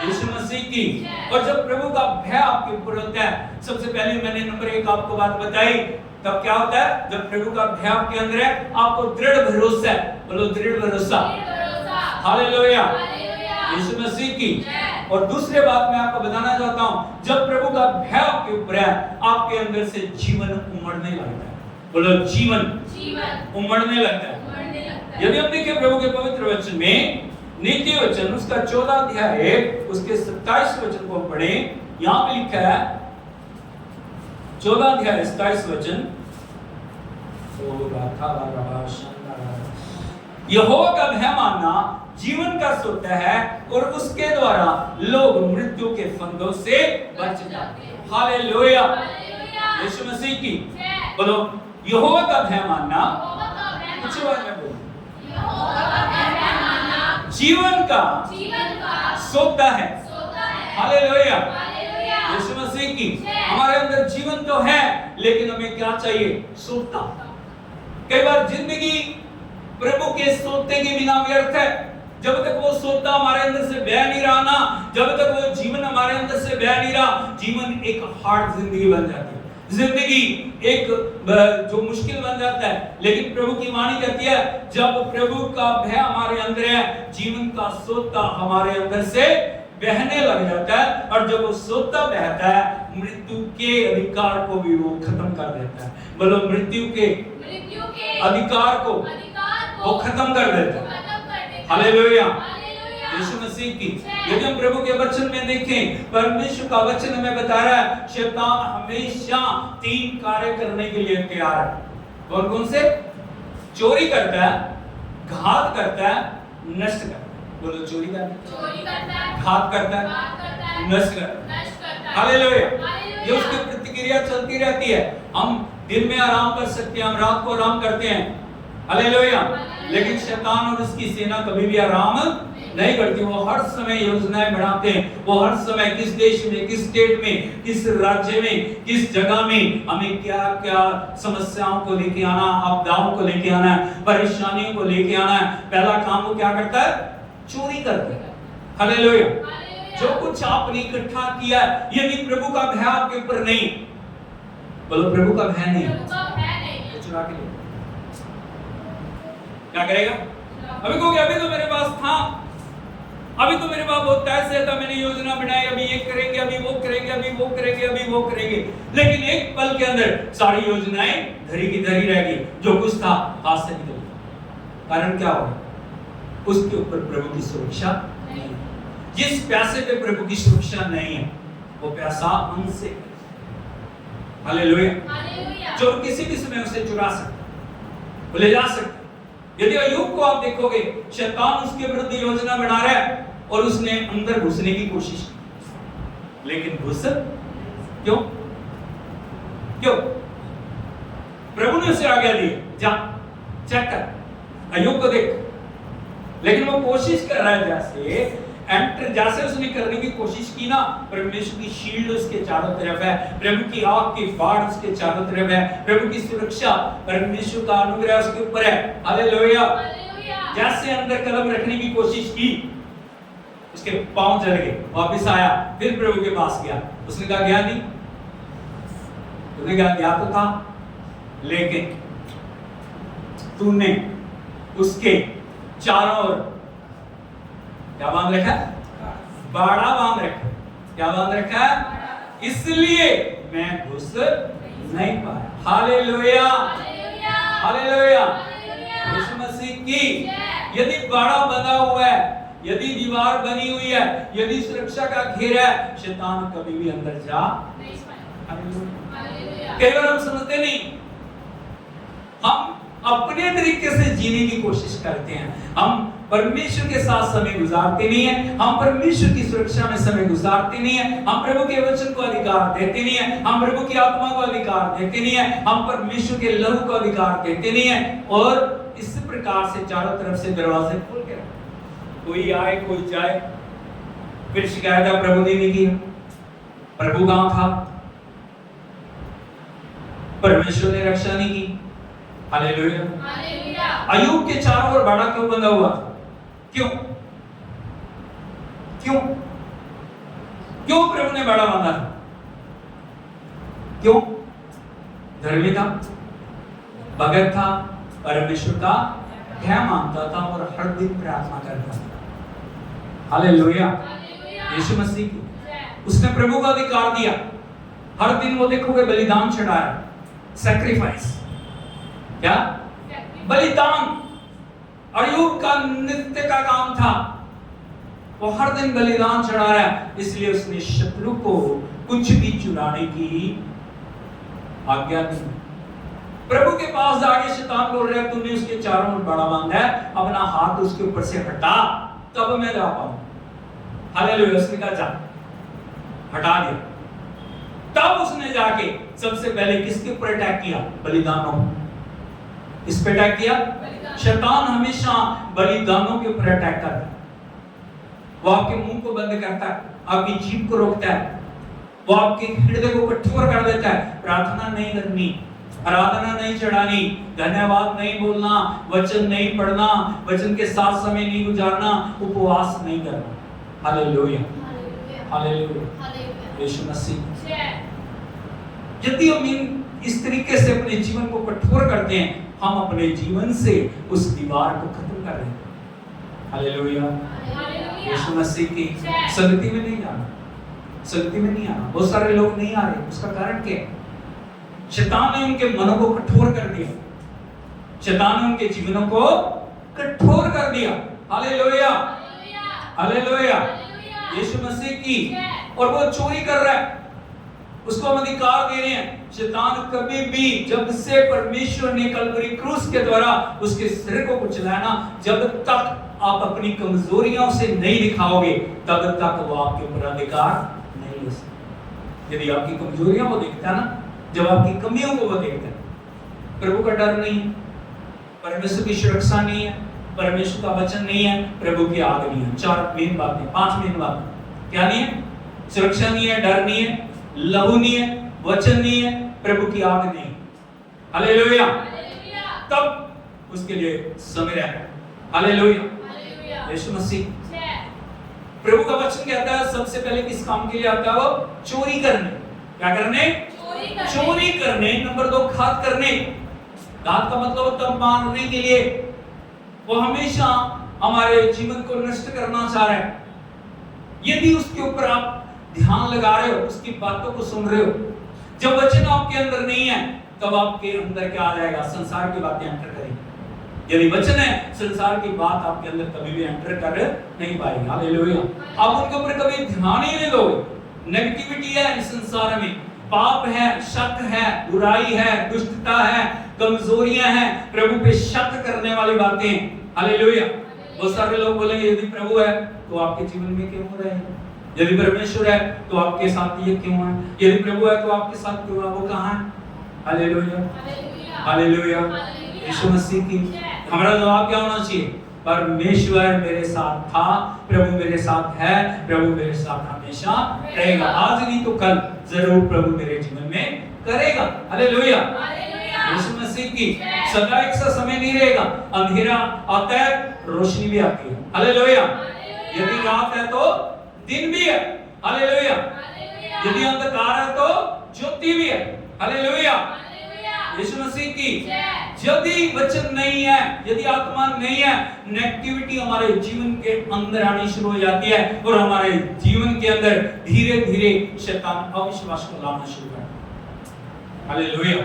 यीशु मसीह की। और जब प्रभु का भय आपके ऊपर होता है, सबसे पहले मैंने नंबर 1 आपको बात बताई, तब क्या होता है? जब प्रभु का भय आपके अंदर है, आपको दृढ़ भरोसा है। बोलो दृढ़ भरोसा। हालेलुया, यीशु मसीह की। और दूसरी बात मैं आपको बताना चाहता हूं, जब प्रभु का भय आपके ऊपर है, आपके अंदर से जीवन उमड़ने लगता है। बोलो जीवन उमड़ने लगता है। यदि हम देखें प्रभु के पवित्र वचन में, नीति वचन उसका 14 अध्याय उसके 27 वचन को पढ़े। यहां पे लिखा है 14 अध्याय 27 वचन, यहोवा का भय मानना जीवन का स्रोत है और उसके द्वारा लोग मृत्यु के फंदों से बच जाते हैं। हालेलुया, यीशु मसीह की। बोलो यहोवा का भय मानना, कुछ बार में बोलो, जीवन का सोता है। हालेलुया, यीशु मसीह की। हमारे अंदर जीवन तो है, लेकिन हमें क्या चाहिए? सोता। कई बार जिंदगी प्रभु के सोते के बिना व्यर्थ है। जब तक वो सोता हमारे अंदर से बह नहीं रहा ना, जब तक वो जीवन हमारे अंदर से बह नहीं रहा, जीवन एक हार्ड जिंदगी बन जाती है, जिंदगी एक जो मुश्किल बन जाता है। लेकिन प्रभु की वाणी कहती है, जब प्रभु का भय हमारे अंदर है, जीवन का सोता हमारे अंदर से बहने लग जाता है, और जब वो सोता बहता है, मृत्यु के अधिकार को भी वो खत्म कर देता है। बोलो मृत्यु के अधिकार को वो खत्म कर देता है। हालेलुया, यीशु मसीह की। यदि हम प्रभु के वचन में देखें, परमेश्वर का वचन हमें बता रहा है, शैतान हमेशा 3 कार्य करने के लिए तैयार है। कौन कौन से? चोरी करता है, घात करता है, नष्ट करता है। बोलो चोरी करता है, घात करता है, नष्ट करता है। हालेलुया, ये उसकी प्रतिक्रिया चलती रहती है। हम दिन में आराम कर सकते हैं, हम रात को आराम करते हैं। हालेलुया, लेकिन शैतान और उसकी सेना कभी भी आराम नहीं करती। वो हर समय योजनाएं बनाते हैं, वो हर समय किस देश में, किस स्टेट में, किस राज्य में, किस जगह में हमें क्या क्या समस्याओं को लेके आना, आपदाओं को लेके आना है, परेशानियों को लेके आना है। पहला काम वो क्या करता है? चोरी करता है। हालेलुया, जो कुछ आपने इकट्ठा किया, यदि प्रभु का भय आपके ऊपर नहीं, बोलो प्रभु का भय नहीं, तो चुरा के ले, क्या करेगा? अभी कहोगे अभी तो मेरे पास था, अभी तो मेरे पास बहुत पैसे था, मैंने योजना बनाई, अभी ये करेंगे, अभी वो करेंगे, अभी वो करेंगे, अभी वो करेंगे। लेकिन एक पल के अंदर सारी योजनाएं धरी की धरी रह गई, जो कुछ था हाथ से निकल गया। कारण क्या होगा? उसके ऊपर प्रभु की सुरक्षा नहीं। जिस पैसे पे प्रभु की सुरक्षा नहीं है, वो पैसा हमसे, हालेलुया, जो किसी भी समय उसे चुरा सकता, वो ले जा सकता। यदि अय्यूब को आप देखोगे, शैतान उसके विरुद्ध योजना बना रहा है और उसने अंदर घुसने की कोशिश की, लेकिन घुस क्यों? प्रभु ने उसे आज्ञा दी, जा चेक कर, अय्यूब को देख। लेकिन वो कोशिश कर रहा है, जैसे उसने करने की कोशिश की ना, परमेश्वर की शील्ड उसके चारों तरफ है, प्रभु की आग की बाढ़ उसके चारों तरफ है, प्रभु की सुरक्षा, परमेश्वर का अनुग्रह उसके ऊपर है। हालेलुया, जैसे अंदर कदम रखने की कोशिश की, उसके पांव चल गए, वापस आया, फिर प्रभु के पास गया। उसने कहा गया नहीं, उसने कहा गया तो था, लेकिन तूने उसके चारों ओर क्या बांध रखा? बाड़ा बांध रखा। क्या बांध रखा? इसलिए मैं घुस नहीं पाया। हालेलुया, हालेलुया, यीशु मसीह की। यदि बाड़ा बंधा हुआ है, यदि दीवार बनी हुई है, यदि सुरक्षा का घेरा है, शैतान कभी भी अंदर जा नहीं पाएगा। कई बार हम समझते नहीं, हम अपने तरीके से जीने की कोशिश करते हैं। हम परमेश्वर के साथ समय गुजारते नहीं है, हम परमेश्वर की सुरक्षा में समय गुजारते नहीं है, हम प्रभु के वचन को अधिकार देते नहीं है, हम प्रभु की आत्मा को अधिकार देते नहीं है, हम परमेश्वर के लहू को अधिकार देते नहीं है। और इस प्रकार से चारों तरफ से दरवाजे खोल के कोई आए कोई जाए, फिर शिकायत प्रभु ने नहीं किया, प्रभु कहां था, परमेश्वर ने रक्षा नहीं की। Hallelujah, hallelujah. अय्यूब के चारों ओर बाड़ा क्यों बंधा हुआ? क्यों क्यों क्यों प्रभु ने बाड़ा बांधा? क्यों? धर्मी था, भगत था, परमेश्वर का भय मानता था और हर दिन प्रार्थना करता था। हालेलुया, यीशु मसीह की उसने प्रभु का अधिकार दिया। हर दिन वो देखोगे बलिदान चढ़ाया, सैक्रिफाइस, क्या बलिदान अय्यूब का नित्य का काम था। वो हर दिन बलिदान चढ़ा रहा है, इसलिए उसने शत्रु को कुछ भी चुराने की आज्ञा दी। प्रभु के पास जाके शैतान बोल रहा है तुमने उसके चारों ओर बाड़ा बांधा है, अपना हाथ उसके ऊपर से हटा तब मैं जा पाऊं। हालेलुया, उसने कहा जा, हटा दिया। तब उसने जाके सबसे पहले किसके ऊपर अटैक किया? बलिदानों। किस पे अटैक किया? शैतान हमेशा बलिदानों के ऊपर अटैक करता है। वो आपके मुंह को बंद करता है, आपकी जीभ को रोकता है, वो आपके हृदय को कठोर कर देता है। प्रार्थना नहीं करनी, आराधना नहीं चढ़ानी, धन्यवाद नहीं बोलना, वचन नहीं पढ़ना, वचन के साथ समय नहीं गुजारना, उपवास नहीं करना। हालेलुया, हालेलुया, यीशु मसीह। यदि हम इस तरीके से अपने जीवन को कठोर करते हैं, हम अपने जीवन से उस दीवार को खत्म कर रहे हैं। हालेलुया, यीशु मसीह की संगति में नहीं जाना, संगति में नहीं आना। बहुत सारे लोग नहीं आ रहे, उसका कारण क्या है? शैतान ने उनके मनों को कठोर कर दिया, शैतान ने उनके जीवनों को कठोर कर दिया। हालेलुया, हालेलुया, यीशु मसीह की। और वो चोरी कर रहा है, उसको हम अधिकार दे रहे हैं। शैतान कभी भी, जब से परमेश्वर ने कलवरी क्रूस के द्वारा उसके सिर को कुचलाया ना, जब तक आप अपनी कमजोरियों से नहीं दिखाओगे तब तक वो आपके ऊपर अधिकार नहीं ले सकता। यदि आपकी कमजोरियां वो देखता है ना, जब आपकी कमियों को वो देखता है, प्रभु का डर नहीं है, परमेश्वर की सुरक्षा नहीं है, परमेश्वर का वचन नहीं है, प्रभु की आग नहीं है। 4 मेन बातें, 5 मेन बातें क्या नहीं है? सुरक्षा नहीं है, डर नहीं है, लहू नहीं है, वचन नहीं है, प्रभु की आग नहीं। हालेलुया, तब उसके लिए समय है। हालेलुया, यीशु मसीह। प्रभु का वचन कहता है सबसे पहले किस काम के लिए आता है? वो चोरी करने। क्या करने? चोरी करने। नंबर 2, घात करने। घात का मतलब तब मारने के लिए। वो हमेशा हमारे जीवन को नष्ट करना चाह रहा है। यदि उसके ऊपर आप ध्यान लगा रहे हो, उसकी बातों को सुन रहे हो, जब वचन आपके अंदर नहीं है तब आपके अंदर क्या आ जाएगा? संसार की बातें एंटर करेंगी। यदि वचन है, संसार की बात आपके अंदर कभी भी एंटर कर नहीं पाएगी। हालेलुया, आप उनके ऊपर कभी ध्यान ही नहीं दोगे। नेगेटिविटी है इस संसार में, पाप है, शक है, बुराई है, दुष्टता है, कमजोरियां हैं, प्रभु पे शक करने वाली बातें। हालेलुया, बहुत सारे लोग बोलेंगे यदि प्रभु है तो आपके जीवन में क्यों हो रहा है? यदि परमेश्वर है तो आपके साथ ये क्यों है? यदि प्रभु है तो आपके साथ क्यों है? वो कहाँ है? हालेलुया, हालेलुया, यीशु मसीह की। हमारा जवाब क्या होना चाहिए? परमेश्वर मेरे साथ था, प्रभु मेरे साथ है, प्रभु मेरे साथ हमेशा रहेगा। आज नहीं तो कल जरूर प्रभु मेरे जीवन में करेगा। हालेलुया, यीशु मसीह की। सदा एक सा समय नहीं रहेगा, अंधेरा आता है, रोशनी भी आती है। हालेलुया, यदि रात है तो दिन भी है। हालेलुया, यदि अंधकार है तो ज्योति भी है। हालेलुया, यीशु मसीह की। यदि वचन नहीं है, यदि आत्मा नहीं है, नेगेटिविटी हमारे जीवन के अंदर आनी शुरू हो जाती है और हमारे जीवन के अंदर धीरे धीरे शैतान अविश्वास को लाना शुरू करता है। हालेलुया,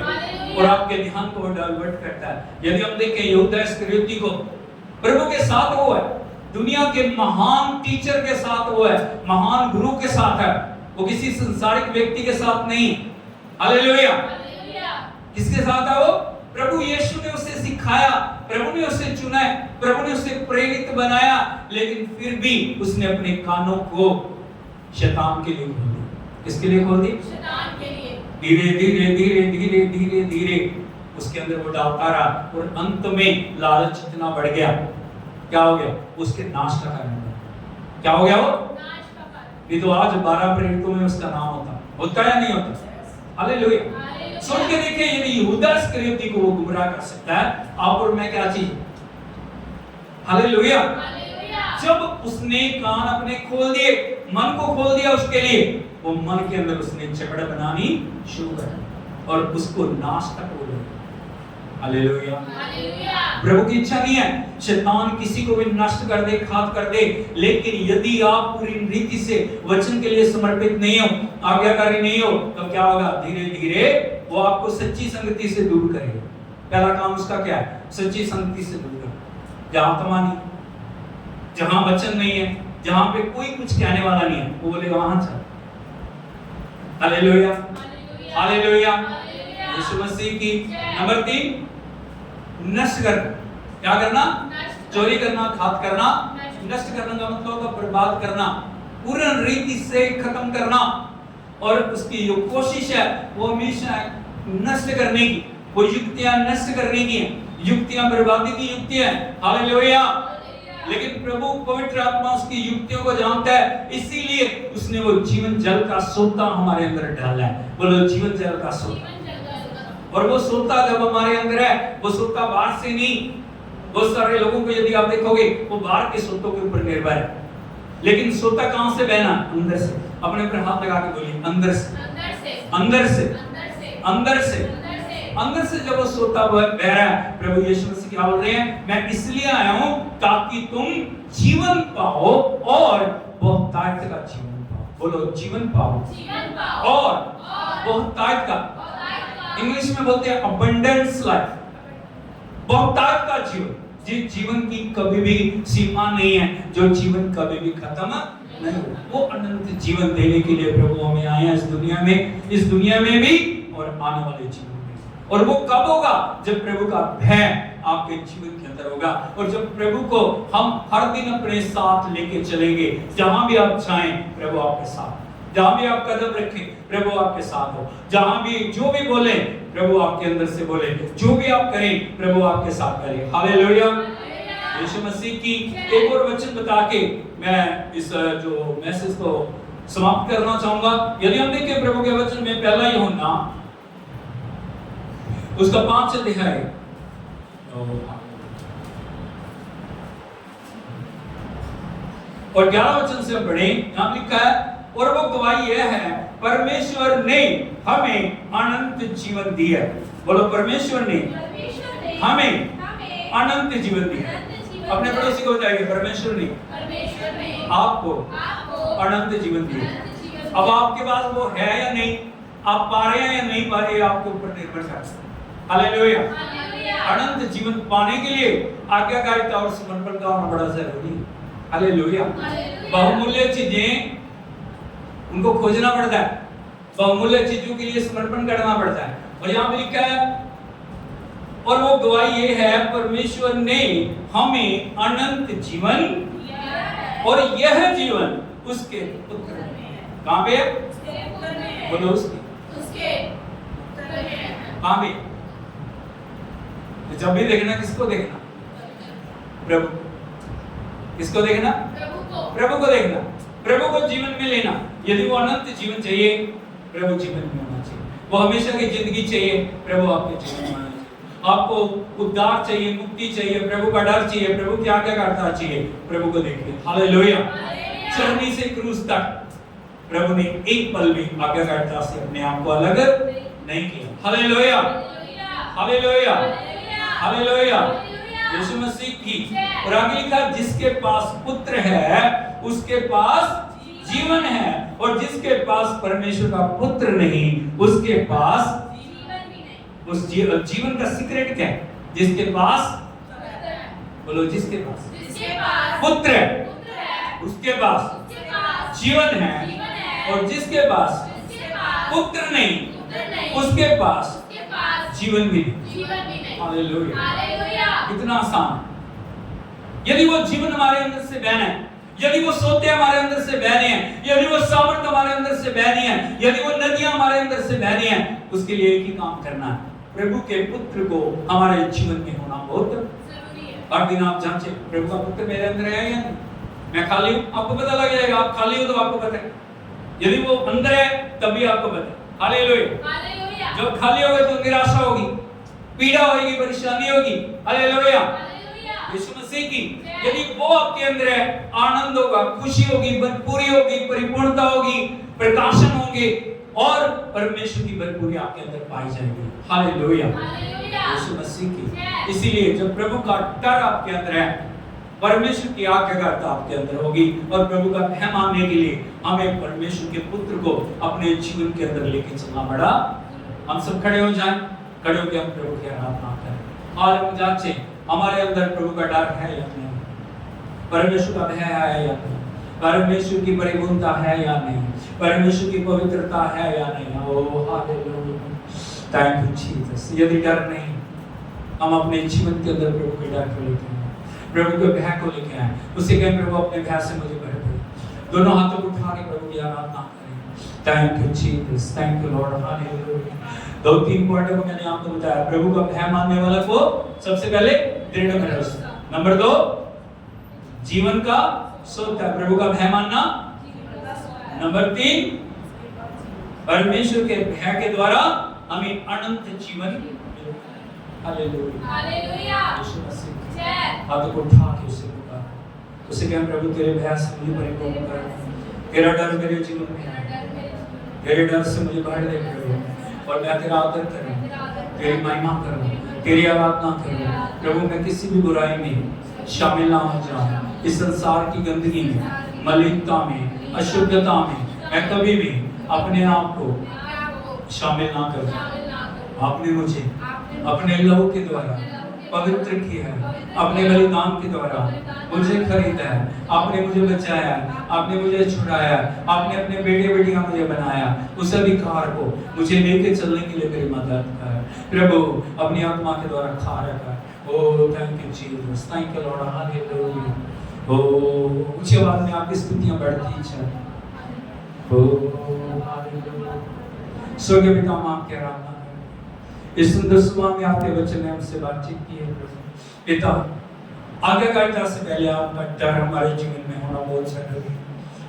और आपके ध्यान को डाइवर्ट करता है। यदि हम देखें यहूदा इस्करियोती को, प्रभु के साथ वो है, दुनिया के महान टीचर के साथ वो है, महान गुरु के साथ है, वो किसी संसारिक व्यक्ति के साथ नहीं। हालेलुया, किसके साथ है वो? प्रभु यीशु ने उसे सिखाया, प्रभु ने उसे चुना, प्रभु ने उसे प्रेरित बनाया, लेकिन फिर भी उसने अपने कानों को शैतान के लिए खोल दिया। किसके लिए खोल दी? शैतान के लिए। धीरे धीरे धीरे धीरे धीरे धीरे उसके अंदर वो डालता रहा और अंत में लालच इतना बढ़ गया, क्या हो गया? उसके नाश का कारण बना। क्या हो गया वो? नाश का कारण। नहीं तो आज 12 प्रेरितों में उसका नाम होता या नहीं होता? हालेलुया। सुन के देखिए, यदि यहूदा इस्करियोती को वो गुमराह कर सकता है, आप और मैं क्या चीज? हालेलुया। जब उसने कान अपने खोल दिए, मन को खोल दिया उसके लिए, वो मन के अंदर उसने झगड़ा बनानी शुरू कर दी और उसको नाश तक हो गया। हालेलुया। प्रभु की इच्छा नहीं है शैतान किसी को भी नष्ट कर दे, खात कर दे, लेकिन यदि आप पूरी रीति से वचन के लिए समर्पित नहीं हो, आज्ञाकारी नहीं हो, तो क्या होगा? धीरे धीरे वो आपको सच्ची संगति से दूर करेगा। पहला काम उसका क्या है? सच्ची संगति से दूर करना। जहां आत्मा नहीं, जहां वचन नहीं है, जहां पे कोई कुछ कहने वाला नहीं है, वो बोलेगा वहां चल। Hallelujah, hallelujah. यीशु मसीह की। नंबर 3, नष्ट करना। क्या करना? चोरी करना, घात करना। नष्ट करने का मतलब होगा बर्बाद करना, पूर्ण रीति से खत्म करना। और उसकी जो कोशिश है वो हमेशा नष्ट करने की, वो युक्तियां नष्ट करने की हैं, युक्तियां बर्बादी की युक्तियां हैं। हालेलुया। लेकिन प्रभु पवित्र आत्मा उसकी युक्तियों को जानता है, इसीलिए उसने वो जीवन जल का सोता हमारे अंदर डाला है। बोलो, जीवन जल का सोता। और वो सोता जब हमारे अंदर है, वो सोता बाहर से नहीं। बहुत सारे लोगों को यदि आप देखोगे, वो बाहर के सोतों के ऊपर निर्भर है, लेकिन सोता कहां से बहना? अंदर से। अपने ऊपर हाथ लगा के बोलिए, अंदर से, अंदर से, अंदर से, अंदर से जब वो सोता बह रहा है। प्रभु यीशु मसीह क्या बोल रहे हैं? मैं इसलिए आया हूं ताकि तुम जीवन पाओ और बहुतायत का जीवन पाओ। बोलो, जीवन पाओ और बहुतायत का। इंग्लिश में बोलते हैं अबंडेंस लाइफ, बहुतायत का जीवन, जिस जीवन की कभी भी सीमा नहीं है, जो जीवन कभी भी खत्म नहीं हो, वो अनंत जीवन देने के लिए प्रभु हमें आए हैं इस दुनिया में भी और आने वाले जीवन में। और वो कब होगा? जब प्रभु का भय आपके जीवन के अंदर होगा, और जब प्रभु को हम हर दिन अपने साथ लेके चलेंगे। जहां भी आप जाएं, प्रभु आपके साथ। जहां भी आप कदम रखें, प्रभु आपके साथ हो। जहां भी जो भी बोले, प्रभु आपके अंदर से बोले। जो भी आप करें, प्रभु आपके साथ करे। हालेलुया। यीशु मसीह की एक और वचन बता के मैं इस जो मैसेज को समाप्त करना चाहूंगा। यदि हम देखें प्रभु के वचन में, पहला यूहन्ना उसका 5 अध्याय और 11 वचन से हम पढ़ें। यहां लिखा है, और वो गवाही यह है, परमेश्वर ने हमें अनंत जीवन दिया। बोलो, परमेश्वर ने हमें अनंत जीवन दिया। अपने पड़ोसी को बताइए, परमेश्वर ने आपको अनंत जीवन दिया। अब आपके पास वो है या नहीं, आप पा रहे हैं या नहीं पा रहे, आपके ऊपर निर्भर करता है। हालेलुया। अनंत जीवन पाने के लिए आज्ञाकारिता और समर्पण का होना बड़ा जरूरी है। हालेलुया। बहुमूल्य चीजें उनको खोजना पड़ता है, बहुमूल्य चीजों के लिए समर्पण करना पड़ता है। और यहाँ पे लिखा है, और वो गवाही ये है, परमेश्वर ने हमें अनंत जीवन, और यह जीवन उसके पुत्र में है। कहां पे है? बोलो, उसके कहां पे? जब भी देखना, किसको देखना? प्रभु। किसको देखना? प्रभु को देखना, प्रभु को जीवन में लेना। यदि वो अनंत जीवन चाहिए, प्रभु जीवन में होना चाहिए। वो हमेशा की जिंदगी चाहिए, प्रभु आपके जीवन में होना चाहिए। आपको उद्धार चाहिए, मुक्ति चाहिए, प्रभु का डर चाहिए, प्रभु की आज्ञाकारिता चाहिए, प्रभु को देखिए। हालेलुया। चरनी से क्रूस तक प्रभु ने एक पल भी आज्ञाकारिता से अपने आप को अलग नहीं किया। Hallelujah, hallelujah, hallelujah. Yeshu Masih की। और आगे लिखा, जिसके पास पुत्र है उसके पास जीवन है, और जिसके पास परमेश्वर का पुत्र नहीं, उसके पास जीवन भी नहीं। उस जीवन का सीक्रेट क्या है? जिसके पास, बोलो, जिसके पास पुत्र है, उसके पास जीवन है, और जिसके पास पुत्र नहीं, उसके पास जीवन भी नहीं। हालेलुया। हालेलुया। कितना आसान। यदि वो जीवन हमारे अंदर से बहना है, यदि वो सोते हमारे अंदर से बहने हैं, यदि वो सामर्थ हमारे अंदर से बहनी है, यदि वो नदियां हमारे अंदर से बहनी है, उसके लिए एक ही काम करना है, प्रभु के पुत्र को हमारे जीवन में होना बहुत जरूरी है। हर दिन आप जांचे प्रभु का पुत्र मेरे अंदर है या नहीं। मैं खाली हूं, आपको पता लग जाएगा। आप खाली हो तो आपको पता है, यदि वो अंदर है तभी आपको पता है। हालेलुया। हालेलुया। जब खाली होगे तो निराशा होगी, पीड़ा होगी, परेशानी होगी। हालेलुया। हालेलुया। यीशु मसीह की यदि वो आपके अंदर है, आनंद होगा, खुशी होगी, भरपूरी होगी, परिपूर्णता होगी, प्रकाशन होंगे और परमेश्वर की भरपूरी आपके अंदर पाई जाएगी। हालेलुया। हालेलुया। यीशु मसीह की इसीलिए जब प्रभु का डर आपके अंदर है, परमेश्वर की आज्ञाकारिता आपके अंदर होगी और प्रभु का भय मानने के लिए हमें परमेश्वर के पुत्र को अपने जीवन के अंदर लेके चलना पड़ा। हम सब खड़े हो जाएं, खड़े होकर हम प्रभु की आराधना करें और हम जांचें हमारे अंदर प्रभु का डर है या नहीं, परमेश्वर का भय है या नहीं, परमेश्वर की परिपूर्णता है या नहीं, परमेश्वर की पवित्रता है या नहीं। Oh hallelujah, thank you Jesus. यदि डर नहीं, हम अपने जीवन के अंदर प्रभु के डर को लेके आए, प्रभु के भय को लेके आए, उसे कहें प्रभु अपने भय से मुझे भर दे। दोनों हाथों को उठा के प्रभु की आराधना करें। Thank you Jesus, thank you lord. Hallelujah. 2-3 पॉइंटों को मैंने आपको बताया। प्रभु का भय मानने वाला को सबसे पहले दृढ़ भरोसा, नंबर 2 जीवन का सोता है, प्रभु का भय मानना, नंबर 3 परमेश्वर के भय के द्वारा हमें अनंत जीवन। हालेलुया। हालेलुया। यीशु मसीह जय। हाथों को उठा के उसे पुकार, उसे कहें प्रभु तेरे भय से मुझे परिपूर्ण कर, तेरा डर मेरे जीवन में है, तेरे डर से मुझे भर दे प्रभु और मैं तेरा आदर करूं, तेरी महिमा करूं, तेरी आराधना करूं। प्रभु मैं किसी भी बुराई में शामिल ना हो जाऊं, इस संसार की गंदगी में, मलिनता में, अशुद्धता में मैं कभी भी अपने आप को शामिल ना करूं। आपने मुझे अपने लहू के द्वारा पवित्र किया है, अपने बलिदान के द्वारा मुझे खरीदा है, आपने मुझे बचाया है, आपने मुझे छुड़ाया, आपने अपने बेटे बेटियां मुझे बनाया। उस अधिकार को मुझे लेके चलने के लिए मेरी मदद कर प्रभु, अपनी आत्मा के द्वारा कार्य कर। Oh thank you Jesus, thank you lord. Hallelujah. ओह ऊंची आवाज में आपकी स्तुतियां बढ़ती चल। Oh hallelujah. स्वर्गीय पिता हम आपकी आराधना करें। इस सुंदर सुबह में आपके वचन ने हमसे बातचीत की है प्रभु। पिता आज्ञाकारिता से पहले आपका डर हमारे जीवन में होना बहुत जरूरी है।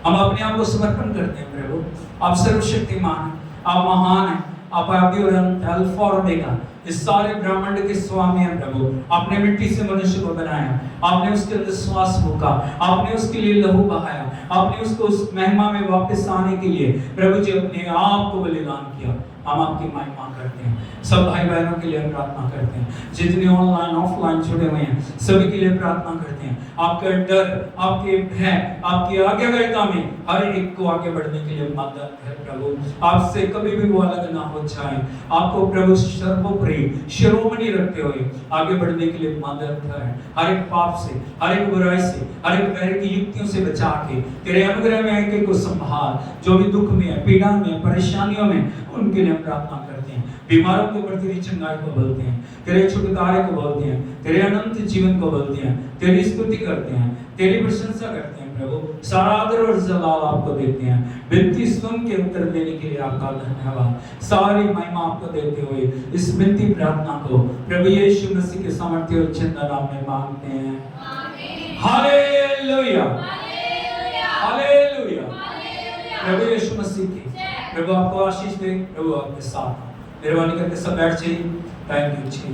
हम अपने आप को समर्पण करते हैं प्रभु। आप सर्वशक्तिमान हैं, आप महान हैं, आप आदि और अंत, अल्फा और ओमेगा, इस सारे ब्रह्मांड के स्वामी हैं प्रभु। आपने मिट्टी से मनुष्य को बनाया, आपने उसके अंदर श्वास फूंका, आपने उसके लिए लहू बहाया, आपने उसको उस महिमा में वापस आने के लिए प्रभु जी अपने आप को बलिदान किया। हम आपकी महिमा करते हैं। सब भाई बहनों के लिए हम प्रार्थना करते हैं, जितने ऑनलाइन ऑफलाइन जुड़े हुए हैं सभी के लिए प्रार्थना करते हैं। आपका डर, आपके भय, आपकी आज्ञाकारिता में हर एक को आगे बढ़ने के लिए मदद है प्रभु। आपसे कभी भी वो अलग ना हो जाए, आपको प्रभु सर्वोपरि शिरोमणि रखते हुए आगे बढ़ने के लिए मदद है। हर एक पाप से, हर एक बुराई से, हर एक बैर की युक्तियों से बचा के तेरे अनुग्रह में एक एक को संभाल। जो भी दुख में है, पीड़ा में, परेशानियों में, उनके लिए प्रार्थना करते हैं। बीमारों के ऊपर तेरी चंगाई को बोलते हैं, तेरे छुटकारे को बोलते हैं, तेरे अनंत जीवन को बोलते हैं, तेरी स्तुति करते हैं, तेरी प्रशंसा करते हैं प्रभु। सारा आदर और जलाल आपको देते हैं। विनती सुन के उत्तर देने के लिए आपका धन्यवाद। सारी महिमा आपको देते हुए इस विनती प्रार्थना को प्रभु यीशु मसीह के सामर्थ्य और जिंदा नाम में मांगते हैं। आमीन। Hallelujah, hallelujah. हालेलुया। हालेलुया। प्रभु यीशु मसीह की प्रभु आपको आशीष दे, प्रभु आपके साथ। मेहरबानी करके सब बैठ जाइए। Thank you ji.